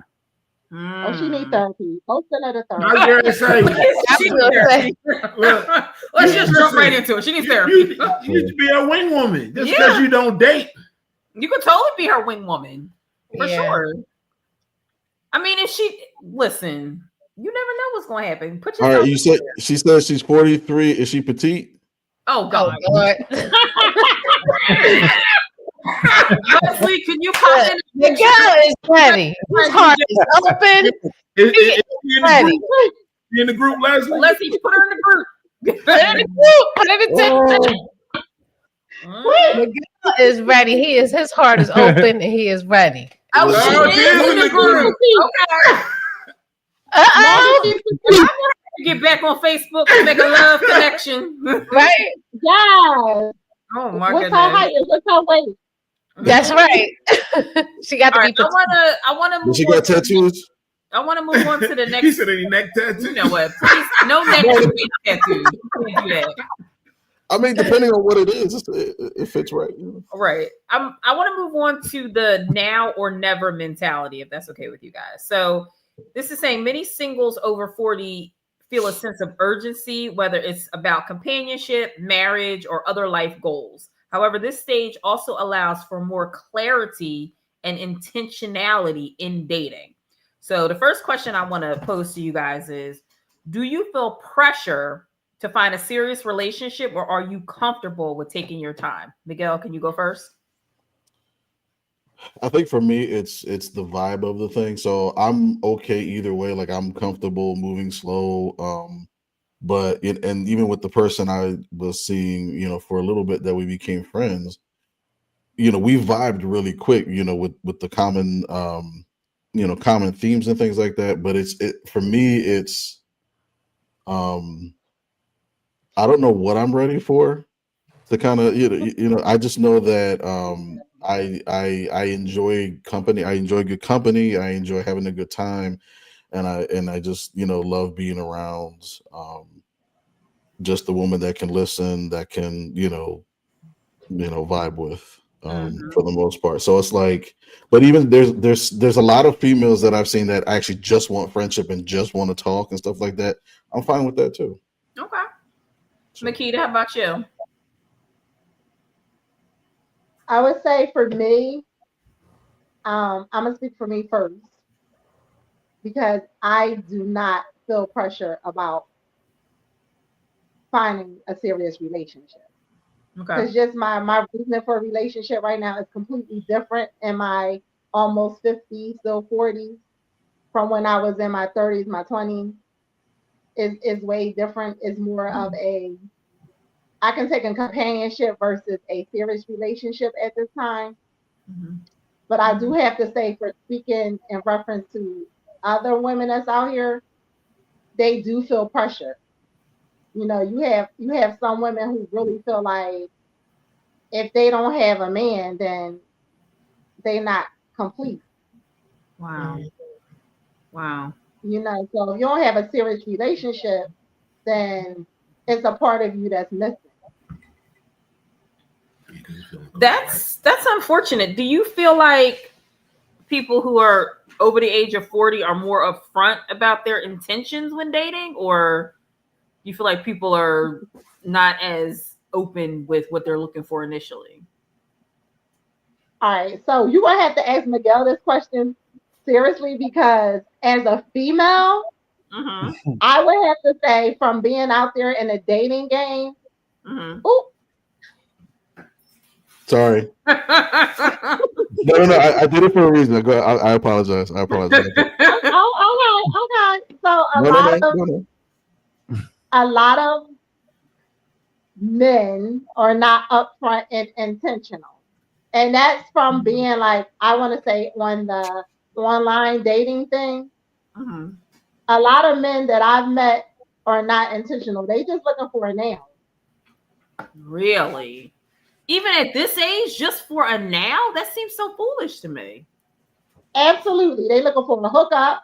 Oh, she needs therapy. Go send her to therapy. Let's just jump right into it. She needs therapy. You need to be a wing woman just because you don't date. You could totally be her wing woman for sure. I mean, if listen, you never know what's going to happen. Put all right. She says she's 43. Is she petite? Oh God. Leslie, can you comment? The girl is ready. His heart is open. In the group, Leslie. Leslie, put her in the group. Put her in the group. The girl is ready. His heart is open and he is ready. Oh, she is in the group. Okay. Get back on Facebook and make a love connection. Right? Yes. Oh my What's goodness. her height and what's her weight? That's right. She got to be. I want to move. Does she got tattoos? I want to move on to the next. He said any neck tattoo. You know what? Please, no neck tattoo. You can't do that. I mean, depending on what it is, it fits right. Right. I want to move on to the now or never mentality, if that's okay with you guys. So this is saying many singles over 40 feel a sense of urgency, whether it's about companionship, marriage, or other life goals. However, this stage also allows for more clarity and intentionality in dating. So the first question I want to pose to you guys is, do you feel pressure to find a serious relationship, or are you comfortable with taking your time? Miguel, can you go first? I think for me, it's the vibe of the thing. So I'm okay either way. Like I'm comfortable moving slow. But even with the person I was seeing, for a little bit that we became friends, we vibed really quick, with the common, common themes and things like that. But for me, it's, I don't know what I'm ready for to kind of, I just know that, I enjoy company. I enjoy good company. I enjoy having a good time. and I just love being around just the woman that can listen, that can vibe with for the most part. So it's like, but even there's a lot of females that I've seen that actually just want friendship and just want to talk and stuff like that. I'm fine with that too. Okay. Makita, how about you? I would say for me, I'm gonna speak for me first because I do not feel pressure about finding a serious relationship. Okay. Because just my reason for a relationship right now is completely different in my almost 50s, still 40s, from when I was in my 30s, my 20s. Is way different. It's more of I can take a companionship versus a serious relationship at this time. Mm-hmm. But I do have to say, for speaking in reference to other women that's out here, they do feel pressure. You have some women who really feel like if they don't have a man, then they're not complete. Wow. Wow. So if you don't have a serious relationship, then it's a part of you that's missing. That's unfortunate. Do you feel like people who are over the age of 40 are more upfront about their intentions when dating, or you feel like people are not as open with what they're looking for initially? All right, so you're gonna have to ask Miguel this question seriously, because as a female, I would have to say, from being out there in a dating game, Sorry. No, I did it for a reason. I apologize. Okay. So a lot of men are not upfront and intentional. And that's from being like, I want to say, on the online dating thing. A lot of men that I've met are not intentional. They just looking for a now. Really? Even at this age, just for a now? That seems so foolish to me. Absolutely. They looking for a hookup,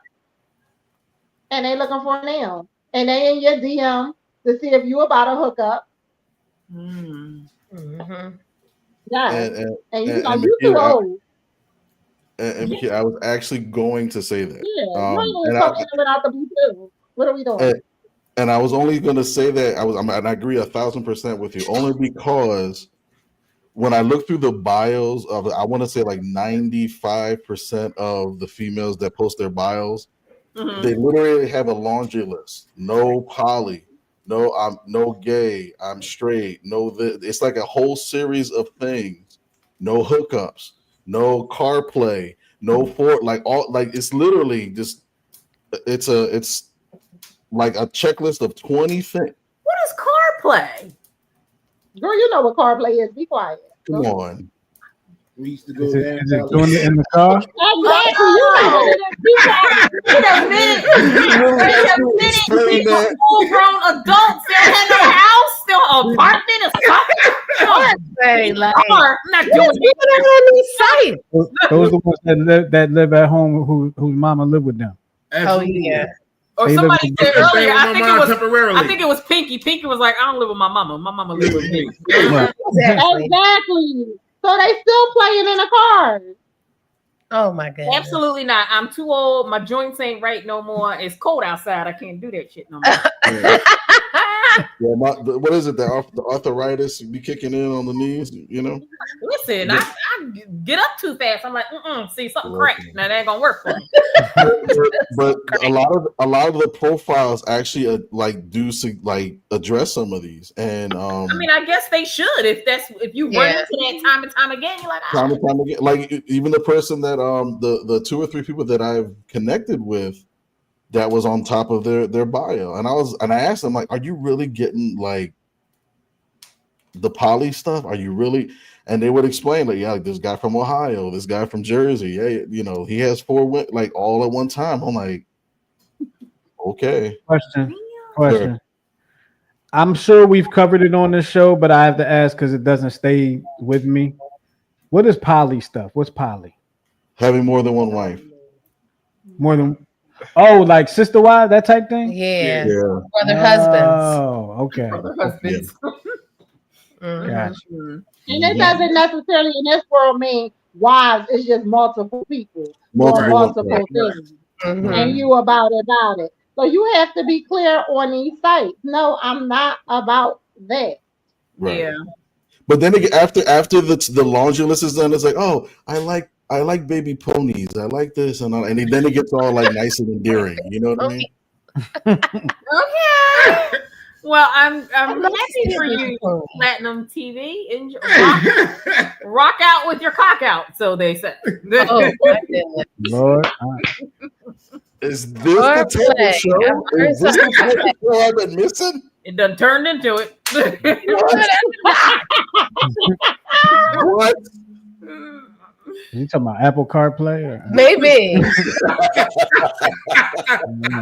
and they looking for a now. And they in your DM to see if you about a hookup. Yeah. And you too old. And I was actually going to say that. Yeah, without the blue pill. What are we doing? And I was only going to say that and I agree 1,000% with you, only because when I look through the bios of, I want to say like 95% of the females that post their bios, they literally have a laundry list. No poly, no, I'm no gay, I'm straight, no, it's like a whole series of things. No hookups, no car play, no it's literally just it's like a checklist of 20 things. What is car play? Girl, you know what car play is. Be quiet. Come on. We used to go is it down. doing it in the car? Exactly. Wait a minute. Full-grown adults still have no house, still an apartment or something. I'm not doing it. Those are the ones that live at home whose mama live with them. Absolutely. Oh yeah. Or They somebody said earlier, temporarily. I think it was Pinky. Pinky was like, I don't live with my mama. My mama lives with me. Right. Exactly. So they still playing in the cars. Oh my goodness. Absolutely not. I'm too old. My joints ain't right no more. It's cold outside. I can't do that shit no more. Yeah, what is it? The arthritis be kicking in on the knees, Listen, I get up too fast. I'm like, see something cracked. Now that ain't gonna work for me. But a lot of the profiles actually address some of these, and I mean, I guess they should. If you run into that time and time again, you're like, time and time again. Like even the person that the 2 or 3 people that I've connected with, that was on top of their bio, and I asked them, like, are you really getting like the poly stuff? Are you really? And they would explain, like, yeah, like this guy from Ohio, this guy from Jersey, yeah, he has 4 like all at one time. I'm like, okay. Question. Sure. I'm sure we've covered it on this show, but I have to ask because it doesn't stay with me. What is poly stuff? What's poly? Having more than one wife. More than Oh, like sister wives, that type thing. Yeah, Yeah. brother husbands. Oh, okay. Brother husbands. Mhm. Gotcha. And it doesn't necessarily in this world mean wives. It's just multiple people doing multiple things, Mhm. and you about it. So you have to be clear on these sites. No, I'm not about that. Right. Yeah. But then again, after the laundry list is done, it's like, oh, I like baby ponies. I like this, and then it gets all like nice and endearing. You know what I mean? Okay. Well, I'm happy for you, Platinum TV. Enjoy, rock out with your cock out, so they say. Oh, my goodness. Lord, Is this the type of show? Is this the type of show I've been missing? It done turned into it. What? you talking about Apple CarPlay? Or? Maybe.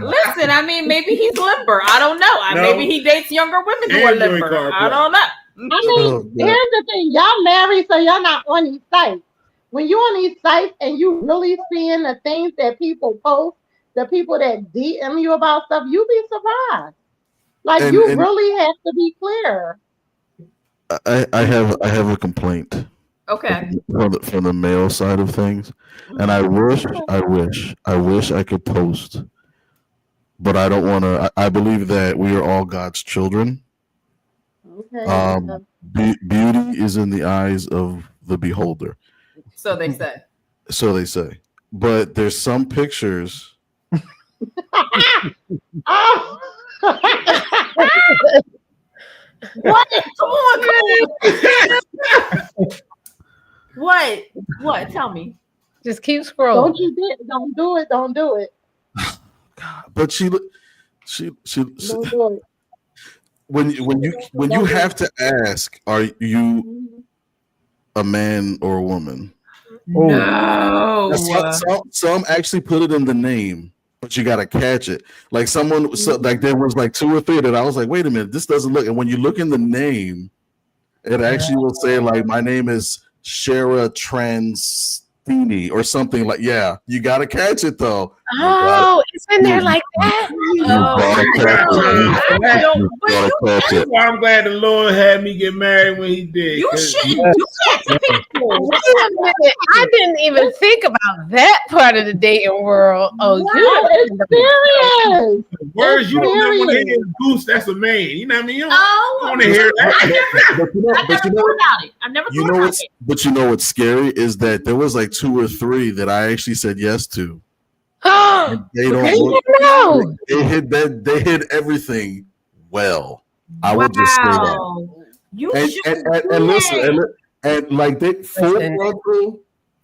Listen, I mean, maybe he's limber. I don't know. No. Maybe he dates younger women who are Android limber. CarPlay. I don't know. I mean, Oh, God. here's the thing: y'all married, so y'all not on these sites. When you on these sites and you really seeing the things that people post, the people that DM you about stuff, you be surprised. Like And- you and- really have to be clear. I have a complaint Okay. from the male side of things, and I wish I could post, but I don't want to. I believe that we are all God's children. Okay. Beauty is in the eyes of the beholder, So they say. so they say. But there's some pictures. Oh. What? Come on. What? Tell me. Just keep scrolling. Don't do it. Don't do it. But she Don't do it. when you have to ask, are you a man or a woman? Oh, No. Some actually put it in the name, but you gotta catch it. Like like there was like 2 or 3 that I was like, wait a minute, this doesn't look. And when you look in the name, it actually will say like, my name is Shara Transthini or something like. Yeah, you gotta catch it though. Oh, it's in there like that. That's why I'm glad the Lord had me get married when he did. You 'cause- shouldn't do that to people. Wait a minute. I didn't even think about that part of the dating world. Oh, Wow, you it's serious. Words you don't want to Period. hear, goose, that's a man. You know what I mean? You don't Oh, want to hear that. I never But thought about it. I never you thought know about what's it. but you know what's scary is that there was like 2 or 3 that I actually said yes to. Oh, They don't I look, didn't know. they hit everything well. I would just say that. Wow. You And should and do listen, that. and like they full Listen. frontal,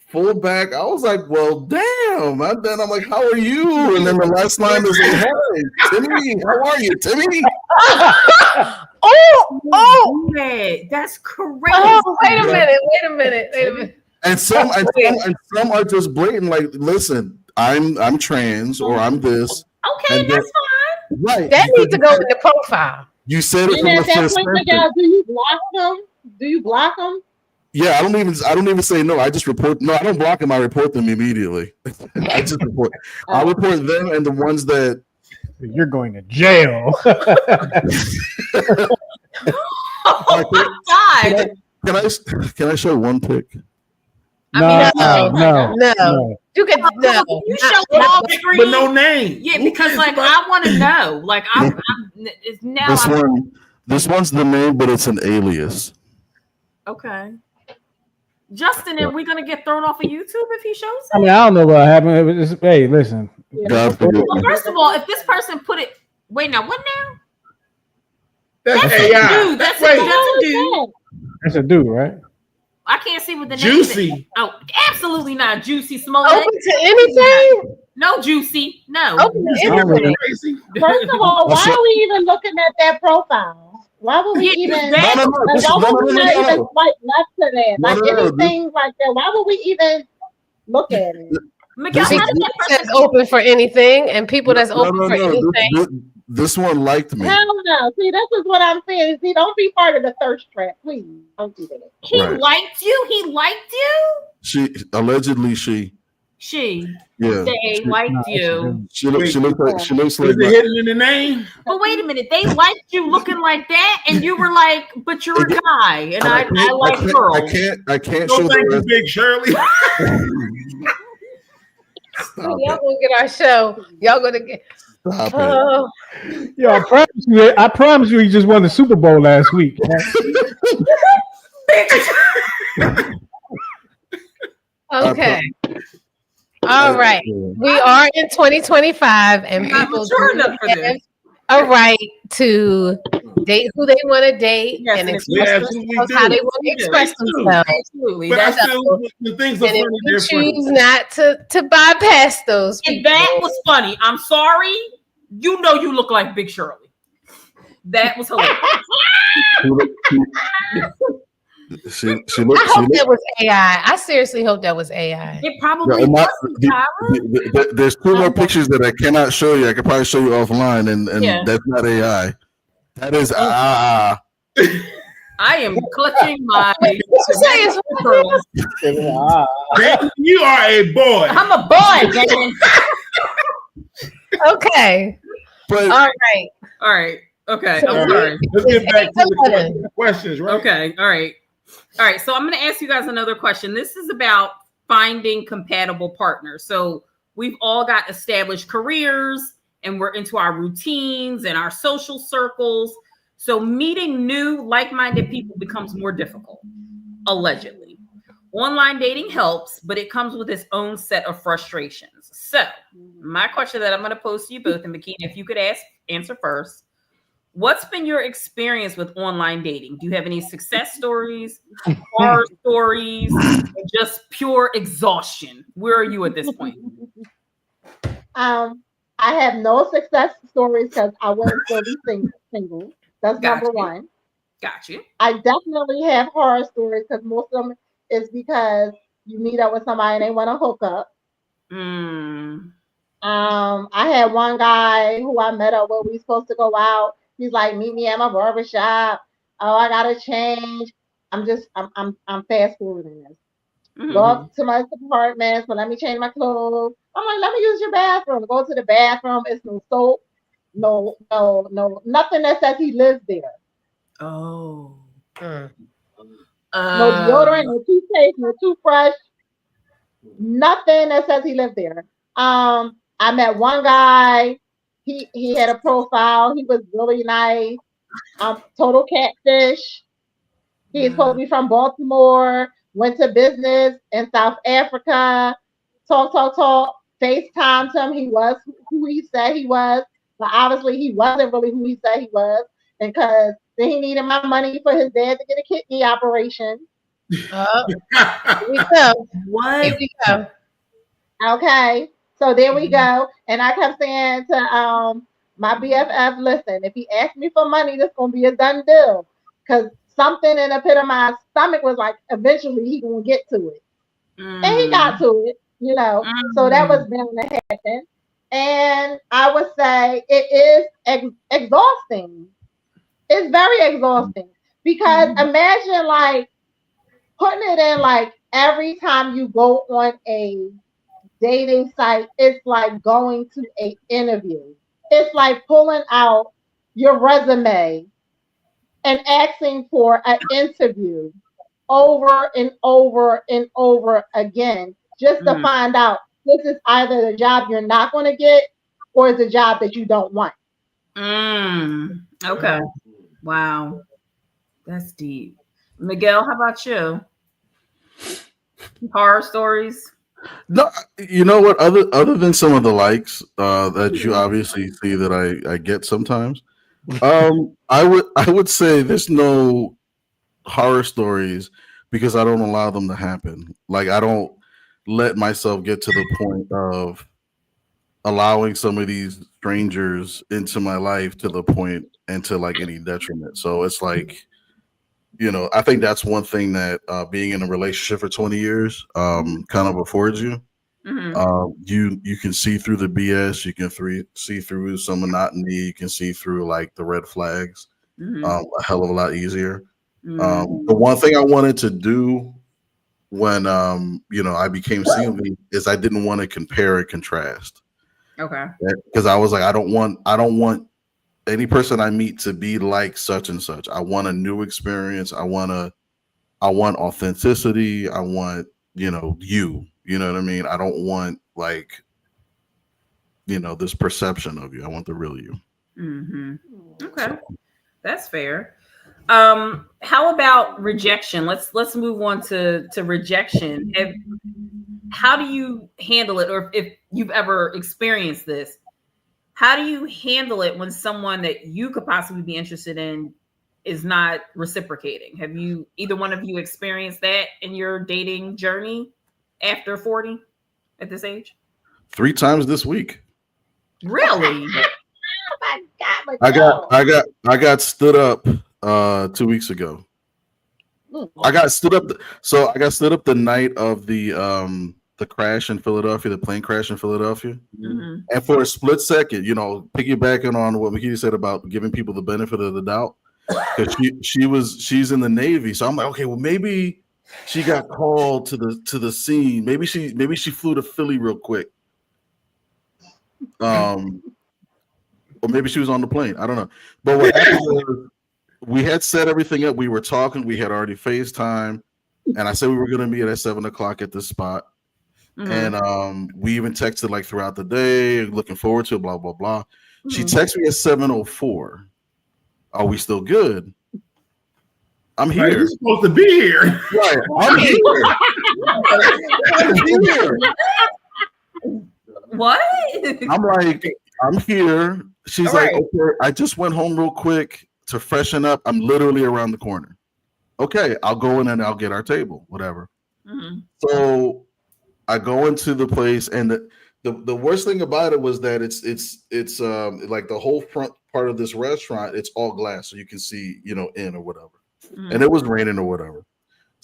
full back. I was like, well, damn. And then I'm like, how are you? And then the last line is like, hey, Timmy, how are you, Timmy? Oh, Man, that's crazy. oh, wait a minute. And some are just blatant. Like, listen, I'm trans or I'm this. Okay, And that's Right. That needs to go in the profile. You said it And from the at that first point, sentence. Miguel, do you block them? Do you block them? Yeah, I don't even say no. I just report. No, I don't block them. I report them immediately. I just report. I report them and the ones that. you're going to jail. Oh my God. Can I show one pic? No. You can no. You show all three. But no name. Yeah, because like I want to know. Like I'm it's now. This one's the name, but it's an alias. Okay. Justin, are we gonna get thrown off of YouTube if he shows I it? mean, I don't know what happened. It was just, hey, listen. God forgive Well, me. first of all, if this person put it, wait, now what now? That's That's a AI. dude. That's Wait, a dude. That's a dude, right? I can't see what the name Juicy. is. Oh, absolutely not Juicy Smollett. Open to anything? No Juicy. No. Open to anything. Crazy. First of all, why are we even looking at that profile? Why would we Yeah, even? that- No. Why would we not even No. swipe left to that? No, Like no, no. anything like that. Why would we even look at it? Miguel, This how did that That's person open for anything, and people that's open for anything. This one liked me. Hell no. See, this is what I'm saying. See, don't be part of the thirst trap, please. Don't do that. he Right. liked you? He liked you? She allegedly she. Yeah. they liked you. She looks Is like it hidden in the name? But wait a minute, they liked you looking like that, and you were like, "But you're a guy, and I like girls." I can't No, show thank the you, Big Shirley. Stop Y'all it. gonna get our show. Y'all gonna get. Stop it. Oh, Yo, I promise you, he just won the Super Bowl last week. okay. All right. We are in 2025, and I'm people mature do enough for have this. a right to date who they want to date Yes, and and express absolutely themselves do. how they want to We do. express We do. themselves. Absolutely. But I That's still, the things are And if funny. you They're funny. choose not to bypass those and people, that was funny. I'm sorry. You know you look like Big Shirley. That was hilarious. She I hope that was AI. I seriously hope that was AI. It probably No, wasn't, Tyra. there's two more pictures that I cannot show you. I could probably show you offline, and Yeah. that's not AI. That is I am clutching my. Damon, you are a boy. I'm a boy, Damon. Okay. But All right. All right. Okay. So I'm sorry. Let's get back to the 11. questions, right? Okay. All right. All right. So I'm going to ask you guys another question. This is about finding compatible partners. So we've all got established careers and we're into our routines and our social circles. So meeting new like-minded people becomes more difficult, allegedly. Online dating helps, but it comes with its own set of frustrations. So my question that I'm going to pose to you both, and Makina, if you could answer first. What's been your experience with online dating? Do you have any success stories, horror stories, or just pure exhaustion? Where are you at this point? I have no success stories because I wouldn't still be single. That's Got number you. one. Got you. I definitely have horror stories because most of them is because you meet up with somebody and they want to hook up. I had one guy who I met up with. We supposed to go out. He's like, meet me at my barbershop. Oh, I gotta change. I'm fast forwarding this. Go up to my apartment, so let me change my clothes. I'm like, let me use your bathroom. Go to the bathroom. It's no soap, no, nothing that says he lives there. Oh. No deodorant, no toothpaste, no toothbrush, nothing that says he lived there. I met one guy. He had a profile. He was really nice. Total catfish. He's supposed to be from Baltimore. Went to business in South Africa. Talk. FaceTimed him. He was who he said he was, but obviously he wasn't really who he said he was, because then he needed my money for his dad to get a kidney operation. Here we go. What? Here we go. Okay. So there we go. And I kept saying to my BFF, listen, if he asked me for money, this gonna be a done deal. Because something in the pit of my stomach was like, eventually he gonna get to it. And he got to it, So that was bound to happen. And I would say it is exhausting. It's very exhausting. Because imagine like putting it in like every time you go on a dating site, it's like going to an interview. It's like pulling out your resume and asking for an interview over and over and over again, just to find out this is either the job you're not going to get or it's a job that you don't want. Okay. Wow. That's deep. Miguel, how about you? Horror stories? no, you know what? Other than some of the likes that you obviously see that I get sometimes, I would say there's no horror stories because I don't allow them to happen. Like I don't let myself get to the point of allowing some of these strangers into my life to the point and to like any detriment. So it's like, I think that's one thing that being in a relationship for 20 years kind of affords you. You can see through the BS. You can see through some monotony. You can see through like the red flags a hell of a lot easier. The one thing I wanted to do when I became single is I didn't want to compare and contrast. Okay. Because I was like, I don't want any person I meet to be like such and such. I want a new experience. I want authenticity. I want, you know what I mean? I don't want like, this perception of you. I want the real you. Mm-hmm. Okay. That's fair. How about rejection? Let's move on to rejection. How do you handle it, or if you've ever experienced this, how do you handle it when someone that you could possibly be interested in is not reciprocating? Have either one of you experienced that in your dating journey after 40 at this age? 3 times this week. Really? Oh my God, I got stood up 2 weeks ago. I got stood up. I got stood up the night of the crash in Philadelphia, the plane crash in Philadelphia. Mm-hmm. And for a split second, piggybacking on what Makita said about giving people the benefit of the doubt, because she's in the Navy, so I'm like, okay, well maybe she got called to the scene. Maybe she flew to Philly real quick. Or maybe she was on the plane. I don't know. But what happened was we had set everything up. We were talking. We had already FaceTime, and I said we were going to meet at 7:00 at this spot. Mm-hmm. And we even texted like throughout the day, looking forward to it, blah blah blah. Mm-hmm. She texted me at 7:04. Are we still good? I'm here. You're supposed to be here. Right. I'm here. I'm here. What? I'm like, I'm here. She's All like, right. okay, I just went home real quick to freshen up. I'm literally around the corner. Okay, I'll go in and I'll get our table, whatever. Mm-hmm. So I go into the place, and the worst thing about it was that it's like the whole front part of this restaurant, it's all glass, so you can see, in or whatever. Mm-hmm. And it was raining or whatever.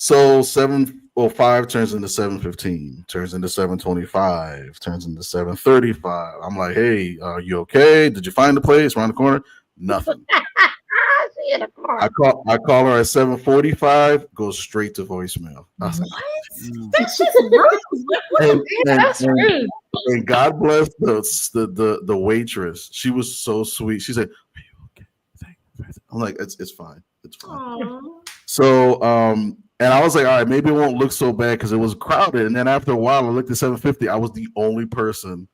So 7:05 turns into 7:15, turns into 7:25, turns into 7:35. I'm like, hey, are you okay? Did you find the place around the corner? Nothing. I call her at 7:45, goes straight to voicemail. I was like, What? That's just rude. That's rude. And God bless the waitress. She was so sweet. She said, are you okay? I'm like, it's fine. It's fine. Aww. So and I was like, all right, maybe it won't look so bad because it was crowded. And then after a while, I looked at 750. I was the only person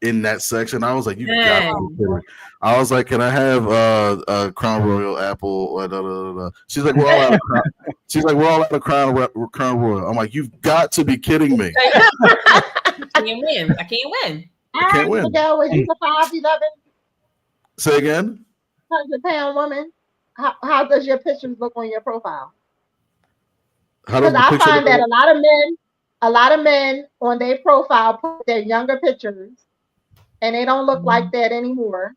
in that section. I was like, you got to be kidding. I was like, can I have a Crown Royal apple? She's like, we're all out of Crown. She's like, we're all out of Crown Royal. I'm like, you've got to be kidding me. I can't win. I can't win. Miguel, was you the 5'11", Say again? 100-pound woman? How does your pictures look on your profile? How does Because the I picture find look? that a lot of men on their profile put their younger pictures, and they don't look like that anymore.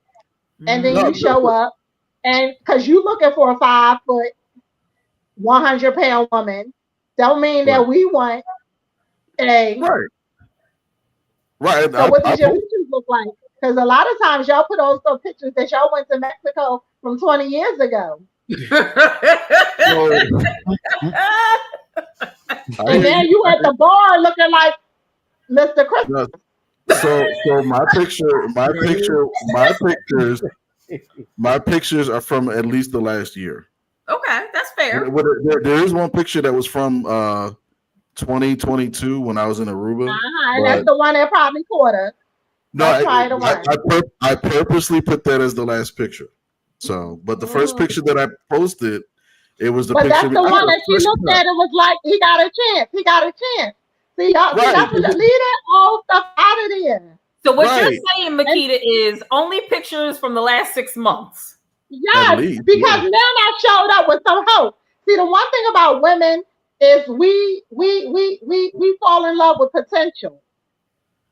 And then No, you show up, and because you looking for a 5 foot, 100-pound woman, don't mean that we want a. Right. So what does your pictures look like? Because a lot of times y'all put on some pictures that y'all went to Mexico from 20 years ago. And then you at the bar looking like Mr. Christmas. So my pictures are from at least the last year. Okay, that's fair. There is one picture that was from 2022 when I was in Aruba. And that's the one that probably caught us. No, I purposely put that as the last picture. So, but the first picture that I posted, it was the picture. But that's the one that you looked at. It was like, he got a chance. He got a chance. See, y'all, leave that old stuff out of there. So what you're saying, Makita, is only pictures from the last 6 months. Yes, because men I showed up with some hope. See, the one thing about women is we fall in love with potential,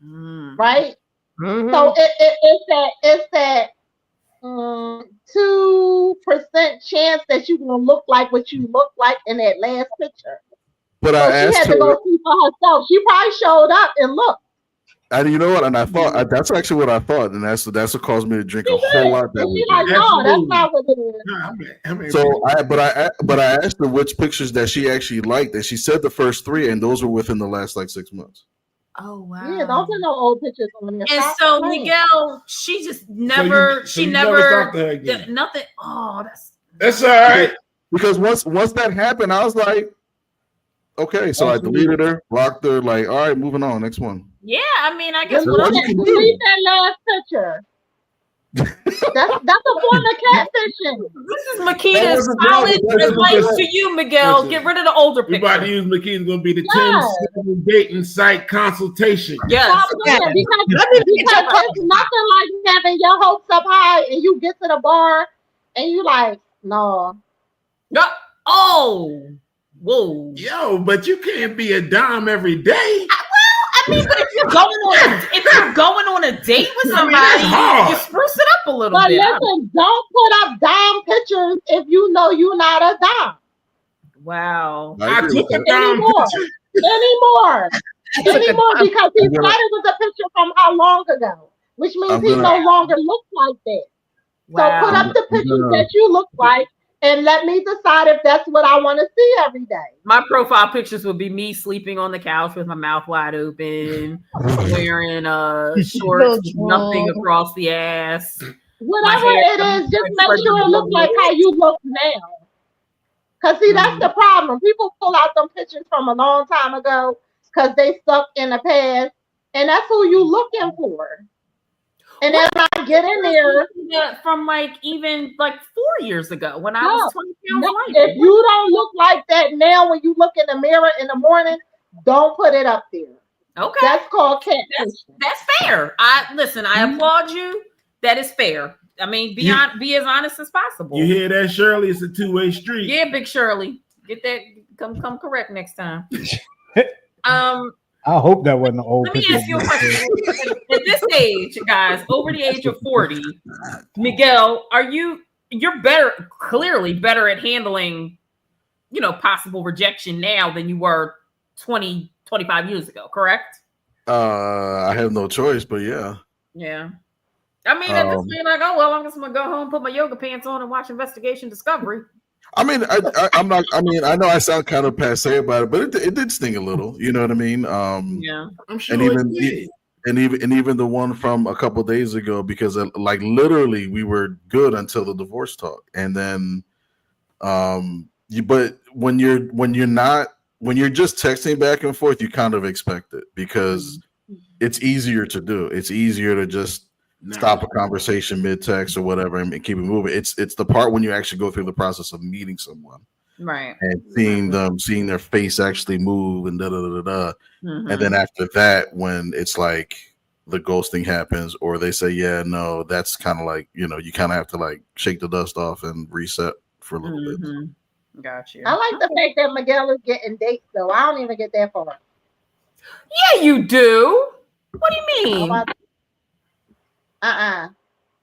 right? Mm-hmm. So it's that 2% chance that you're gonna look like what you look like in that last picture. But so I asked she had to go see for herself. She probably showed up and looked. And you know what? And I thought that's actually what I thought, and that's what caused me to drink a whole lot that And she's weekend. like, no, that's not what it is. So I asked her which pictures that she actually liked, and she said the first 3, and those were within the last like 6 months. Oh wow. Yeah, don't put no old pictures on there. And Stop so playing. Miguel, she just So never, you never talked to her again? nothing. Oh, That's all right. Because once that happened, I was like, okay, so I deleted her, blocked her, like, all right, moving on, next one. yeah. I mean, I guess What you can do. Delete that last picture. That's a form of catfishing. this is That Makita's wasn't solid wrong. That advice wasn't to you, Miguel. Listen, Get rid of the older We about to picture. use McKean's going to be the Yeah. 10 single dating site consultation. Yes. Stop playing because it's nothing like having your hopes up high and you get to the bar and you like, no. Oh. Whoa. Yo, but you can't be a dime every day. I mean, but if you're going on a date with somebody, that's hard. you spruce it up a little But bit. listen, don't put up dime pictures if you know you're not a dime Wow. I agree took with a that. dime anymore. picture. Anymore because he I'm said gonna- it was a picture from how long ago, which means I'm he gonna- no longer looks like that. Wow. So put up the pictures that you look like and let me decide if that's what I want to see every day. My profile pictures would be me sleeping on the couch with my mouth wide open, wearing shorts, with nothing across the ass. Whatever hair- it is, just my make hair sure it looks like how you look now. Because, see, that's the problem. People pull out them pictures from a long time ago because they stuck in the past, and that's who you looking for. And then I get in there. From like even like 4 years ago when I was 20 pounds lighter. If you don't look like that now when you look in the mirror in the morning, don't put it up there. Okay. That's called catfish. That's fair. I applaud you. That is fair. I mean, be as honest as possible. You hear that, Shirley? It's a two-way street. Yeah, Big Shirley. Get that come correct next time. I hope that wasn't an old Let me picture. ask you a question. At this age, guys, over the age of 40, Miguel, you're clearly better at handling, possible rejection now than you were 20, 25 years ago, correct? I have no choice, but yeah. Yeah. I mean, at this point, like, oh, well, I'm just going to go home, put my yoga pants on and watch Investigation Discovery. I mean, I'm not. I mean, I know I sound kind of passe about it, but it did sting a little. You know what I mean? Yeah, I'm sure. And even the one from a couple of days ago, because like literally we were good until the divorce talk, and then, but when you're just texting back and forth, you kind of expect it because it's easier to do. It's easier to just stop a conversation mid-text or whatever and keep it moving. It's the part when you actually go through the process of meeting someone, right, and seeing their face actually move and Mm-hmm. and then after that, when it's like the ghosting happens or they say yeah, no, that's kind of like you kind of have to like shake the dust off and reset for a little bit. Got you. I like the fact that Miguel is getting dates, though. I don't even get that far. Yeah, you do. What do you mean?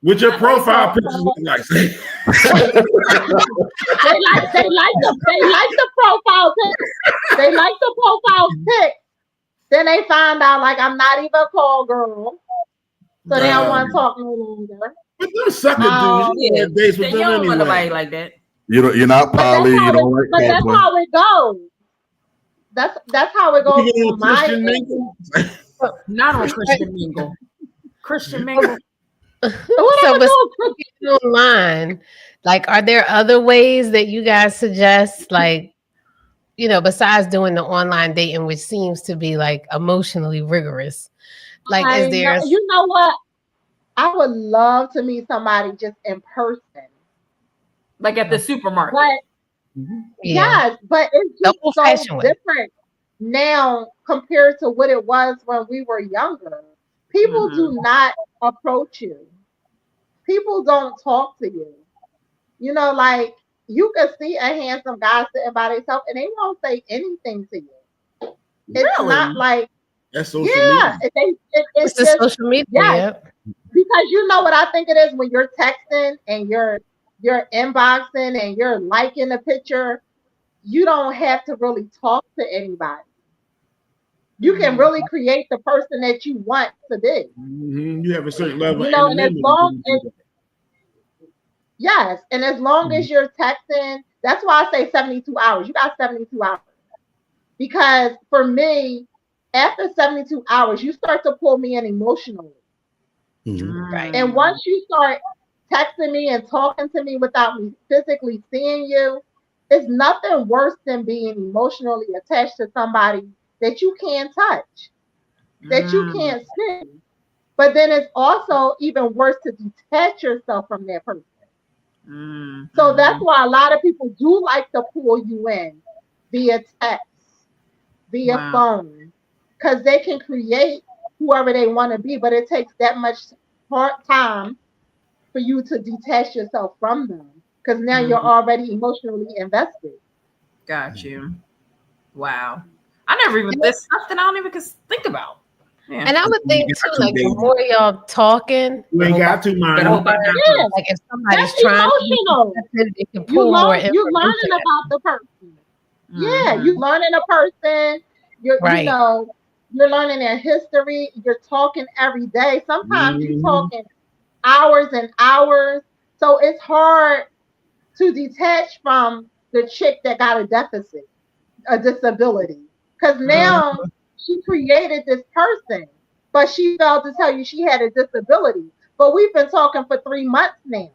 With your profile pictures look like. They like the profile pic. They like the profile pic. Then they find out like I'm not even a call girl, so they don't want to talk no longer. But them sucker dudes, you have dates with You them don't want nobody anyway. like that. You're not poly. You don't like. But that's how it goes. That's how it goes. You On my Christian end. Mingle? Not on Christian Mingle. Christian Mingle. So, but online, like, are there other ways that you guys suggest, like, besides doing the online dating, which seems to be like emotionally rigorous? Like, is there? You know what? I would love to meet somebody just in person, like at the supermarket. But yes, but it's just so different now compared to what it was when we were younger. People do not approach you. People don't talk to you. Like you can see a handsome guy sitting by themselves and they won't say anything to you. It's not like that's social media. It's just social media. Yes. Because you know what I think it is when you're texting and you're inboxing and you're liking a picture, you don't have to really talk to anybody. You can really create the person that you want to be. You have a certain level, you know, of and as long as yes, and as long as you're texting, that's why I say 72 hours. You got 72 hours. Because for me, after 72 hours, you start to pull me in emotionally. Right. And once you start texting me and talking to me without me physically seeing you, it's nothing worse than being emotionally attached to somebody that you can't touch, that you can't see. But then it's also even worse to detach yourself from that person. So that's why a lot of people do like to pull you in via text, via phone, because they can create whoever they want to be, but it takes that much hard time for you to detach yourself from them, because now you're already emotionally invested. Got you. Wow. I never even, there's something I don't even think about. Yeah. And I would think too, like the more y'all talking, you ain't got to mind. Yeah. like if somebody's That's trying emotional. to it can pull more information. You're learning about the person. Yeah, you're learning a person. You're Right. you know, you're learning their history. You're talking every day. Sometimes you're talking hours and hours. So it's hard to detach from the chick that got a deficit, a disability. Because now she created this person, but she failed to tell you she had a disability. But we've been talking for 3 months now.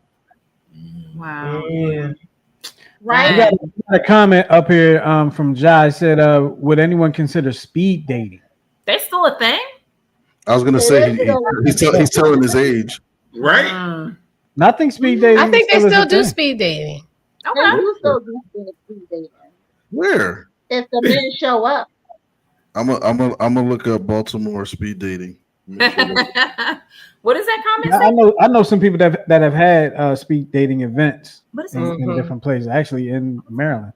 Wow. Yeah. Right? We got a comment up here from Jai said, would anyone consider speed dating? They still a thing? I was gonna say he's telling his age. Right? Nothing speed dating. I think they is a still do thing. speed dating. They do still do speed dating. Where? If the men show up. I'm gonna look up Baltimore speed dating. What is that comment? I know some people that have had speed dating events What is in different places. Actually, in Maryland,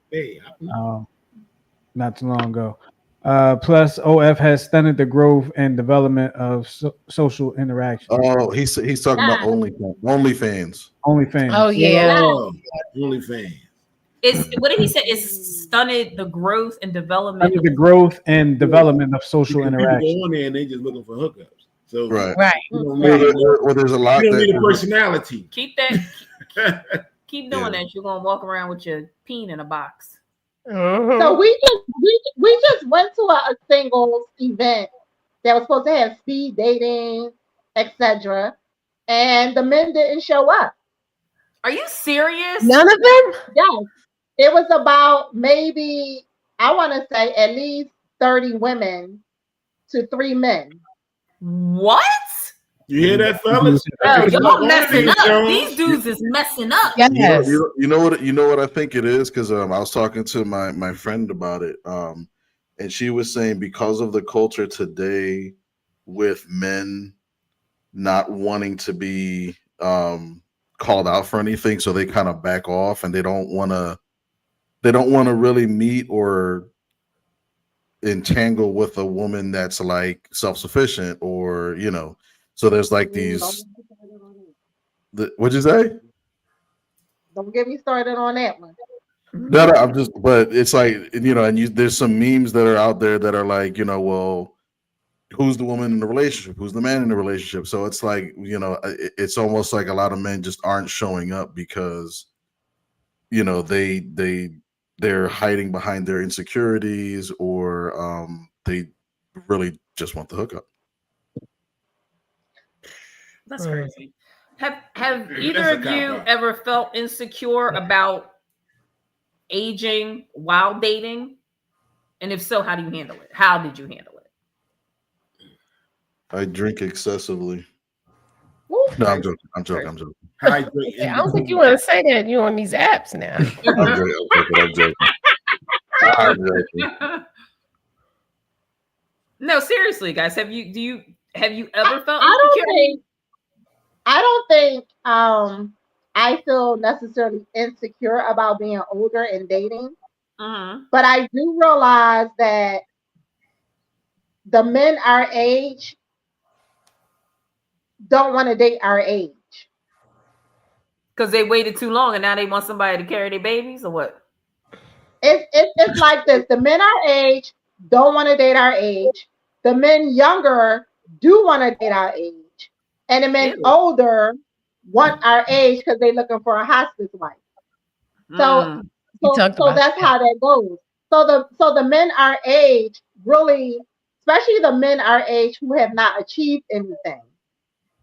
not too long ago. Plus, OF has stunted the growth and development of social interaction. Oh, he's talking about OnlyFans. OnlyFans. Oh yeah. OnlyFans. What did he say? It's stunted the growth and development. Stunted the growth and development of social interaction. People go on there and they just looking for hookups. So right. Well, there's a lot. You don't need a personality. Keep that. Keep doing that. You're gonna walk around with your peen in a box. So we just went to a singles event that was supposed to have speed dating, etc. And the men didn't show up. Are you serious? None of them? Yes. It was about maybe, I want to say at least 30 women to 3 men. What? You hear that, fellas? Y'all messing up. These dudes is messing up. Yes. You know what I think it is, because I was talking to my friend about it, and she was saying because of the culture today with men not wanting to be called out for anything, so they kind of back off and they don't want to really meet or entangle with a woman that's like self-sufficient, or so there's like these what'd you say? Don't get me started on that one. No, but it's like, and there's some memes that are out there that are like, well, who's the woman in the relationship? Who's the man in the relationship? So it's like, it's almost like a lot of men just aren't showing up because, they're hiding behind their insecurities, or they really just want the hookup. That's crazy. Have either of you ever felt insecure about aging while dating? And if so, how do you handle it? How did you handle it? I drink excessively. No, I'm joking. I don't think you want to say that. You on these apps now. I'm joking. No, seriously, guys. Have you ever felt insecure? I don't think I feel necessarily insecure about being older and dating. But I do realize that the men our age don't want to date our age. Because they waited too long and now they want somebody to carry their babies, or what? It's like this. The men our age don't want to date our age. the men younger do want to date our age, and the men older want our age because they're looking for a hospice wife. So that's how that goes. So the men our age really, especially the men our age who have not achieved anything.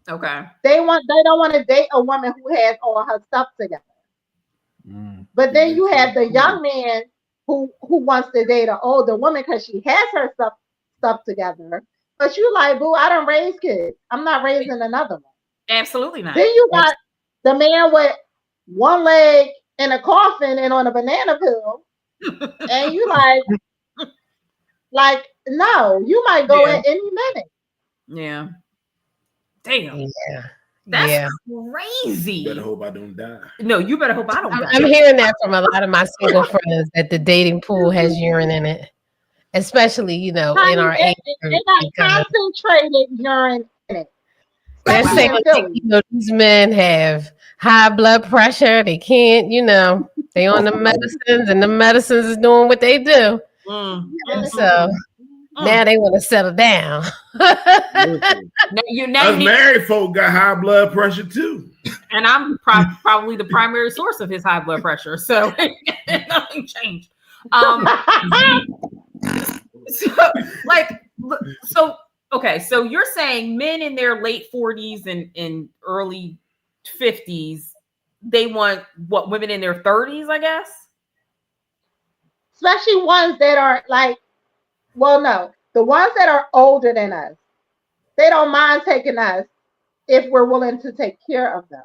Okay. They don't want to date a woman who has all her stuff together. But then you have the young man who wants to date an older woman because she has her stuff together. But you like, boo, I don't raise kids. I'm not raising another one. Absolutely not. Then you got the man with one leg in a coffin and on a banana peel. And you like, no, you might go at any minute. Yeah. Damn. Yeah. That's crazy. You better hope I don't die. No, you better hope I don't die. I'm hearing that from a lot of my single friends that the dating pool has urine in it. Especially, in our age. They got concentrated urine in it. They're saying these men have high blood pressure. They can't, they on the medicines, and the medicines is doing what they do. And so now they want to settle down. Us married folk got high blood pressure too. And I'm probably the primary source of his high blood pressure. So nothing changed. Okay, so you're saying men in their late 40s and early 50s, they want what, women in their 30s, I guess? Especially ones that are the ones that are older than us. They don't mind taking us if we're willing to take care of them.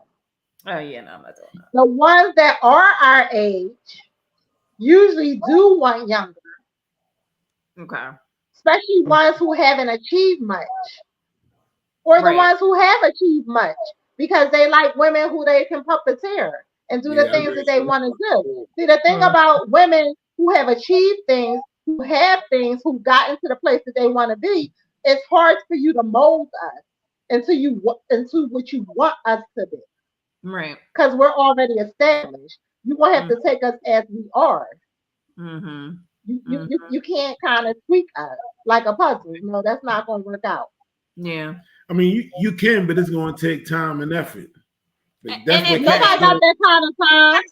Oh, yeah, no, I'm not doing that. The ones that are our age usually do want younger. Okay. Especially ones who haven't achieved much. Or the ones who have achieved much. Because they like women who they can puppeteer and do the things that they want to do. See, the thing about women who have achieved things, who have things, who got into the place that they want to be, it's hard for you to mold us into what you want us to be. Right. Because we're already established. You're going to have to take us as we are. Mm-hmm. You can't kind of tweak us like a puzzle. No, that's not going to work out. Yeah. I mean, you can, but it's going to take time and effort. That's what nobody got that kind of time.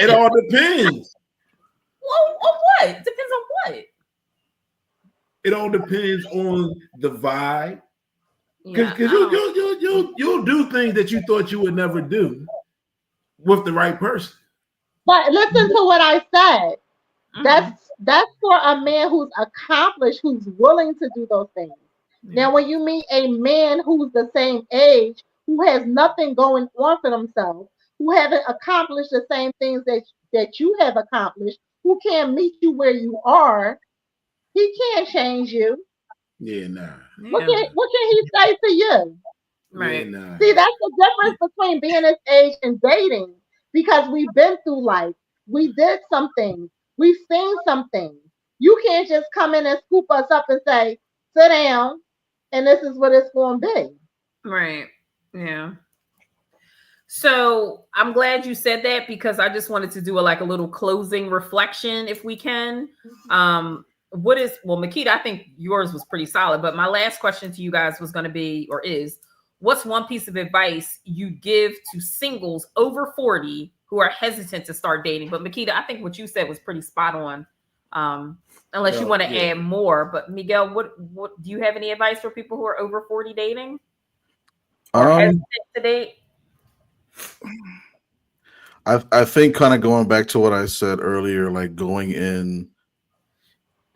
It all depends. Well, on what? Depends on what? It all depends on the vibe. Because you'll do things that you thought you would never do with the right person. But listen to what I said. Mm-hmm. That's for a man who's accomplished, who's willing to do those things. Mm-hmm. Now, when you meet a man who's the same age, who has nothing going on for themselves, who haven't accomplished the same things that you have accomplished, who can't meet you where you are, he can't change you. Yeah, nah. What can he say to you? Right. Yeah, nah. See, that's the difference between being this age and dating, because we've been through life. We did some things. We've seen some things. You can't just come in and scoop us up and say, sit down, and this is what it's going to be. Right. Yeah. So I'm glad you said that, because I just wanted to do a little closing reflection, if we can. Makita, I think yours was pretty solid, but my last question to you guys was going to be, or is, what's one piece of advice you give to singles over 40 who are hesitant to start dating? But Makita, I think what you said was pretty spot on. Unless you want to add more, but Miguel, what do you have any advice for people who are over 40 dating? Hesitant to date? I think kind of going back to what I said earlier, like going in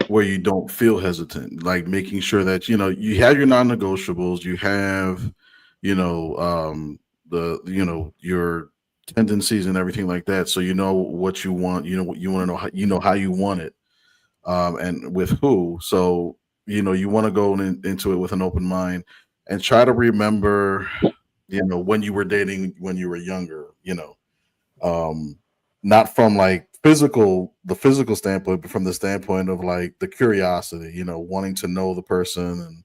where you don't feel hesitant, like making sure that you have your non-negotiables, you have your tendencies and everything like that, so you know what you want, what you want to know, how you want it, and with who. So you want to go into it with an open mind and try to remember when you were dating when you were younger, not from like the physical standpoint, but from the standpoint of like the curiosity, wanting to know the person.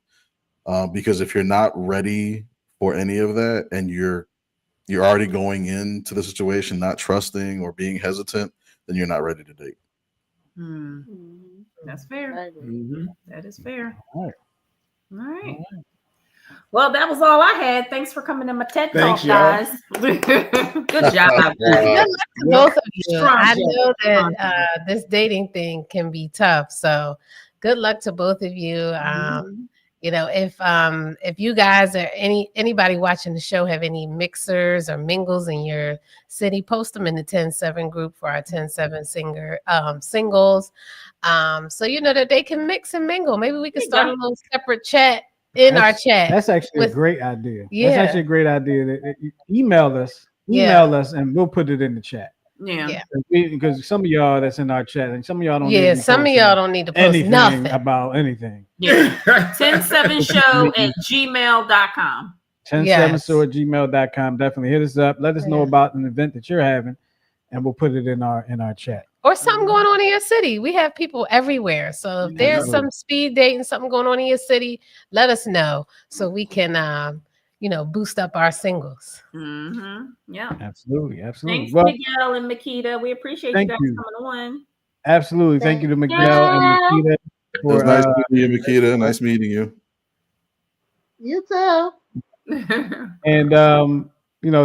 And because if you're not ready for any of that, and you're already going into the situation not trusting or being hesitant, then you're not ready to date. That's fair. Mhm. That is fair. All All right. Well, that was all I had. Thanks for coming to my TED Thanks, Talk, guys. Good job. Good luck to both of you. Strong I J. know Strong that this dating thing can be tough. So good luck to both of you. You know, if you guys or anybody watching the show have any mixers or mingles in your city, post them in the 10-7 group for our 10-7 singles. So you know that they can mix and mingle. Maybe we can start a little separate chat in our chat. That's actually with- a great idea. Yeah. That's actually a great idea. Email us, and we'll put it in the chat. Yeah. Because some of y'all that's in our chat, and some of y'all don't. Yeah, some of y'all don't need to post anything nothing about anything. Yeah. 107show@gmail.com. 10-7show@gmail.com. Definitely hit us up. Let us know about an event that you're having, and we'll put it in our chat. or something going on in your city. We have people everywhere. So if there's some speed dating, something going on in your city, let us know so we can boost up our singles. Yeah. Absolutely. Thanks, Well, Miguel and Makita. We appreciate you guys coming on. Absolutely. Thank you to Miguel and Makita. It was nice meeting you, Makita. Nice meeting you. You too. And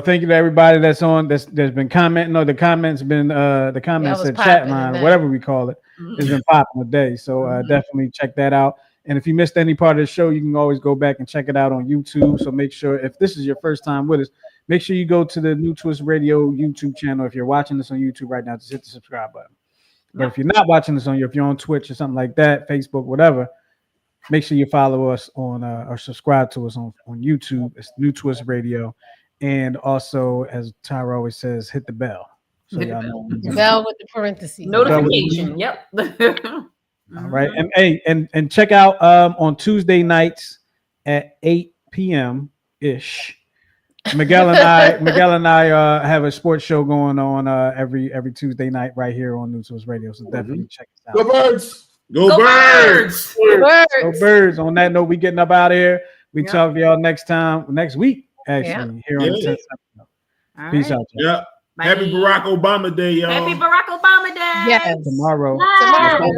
thank you to everybody that's been commenting, or the comments said chat line, whatever we call it. It's been popping today. So definitely check that out. And if you missed any part of the show, you can always go back and check it out on YouTube. So make sure, if this is your first time with us, make sure you go to the New Twist Radio YouTube channel. If you're watching this on YouTube right now, just hit the subscribe button. But if you're not watching this if you're on Twitch or something like that, Facebook, whatever, make sure you follow us on or subscribe to us on YouTube. It's New Twist Radio. And also, as Tyra always says, hit the bell. So Hit y'all the know. bell with the parentheses. Notification. Yep. All right. And check out on Tuesday nights at 8 p.m. ish. Miguel and I have a sports show going on every Tuesday night right here on New Twist Radio. So definitely check us out. Go Birds! Go Birds! Go Birds. On that note, we getting up out of here. We talk to y'all next week, actually, here on the 10th episode. Peace out, y'all. Yeah. Happy Barack Obama Day, y'all. Happy Barack Obama Day. Yes. Tomorrow. Tomorrow.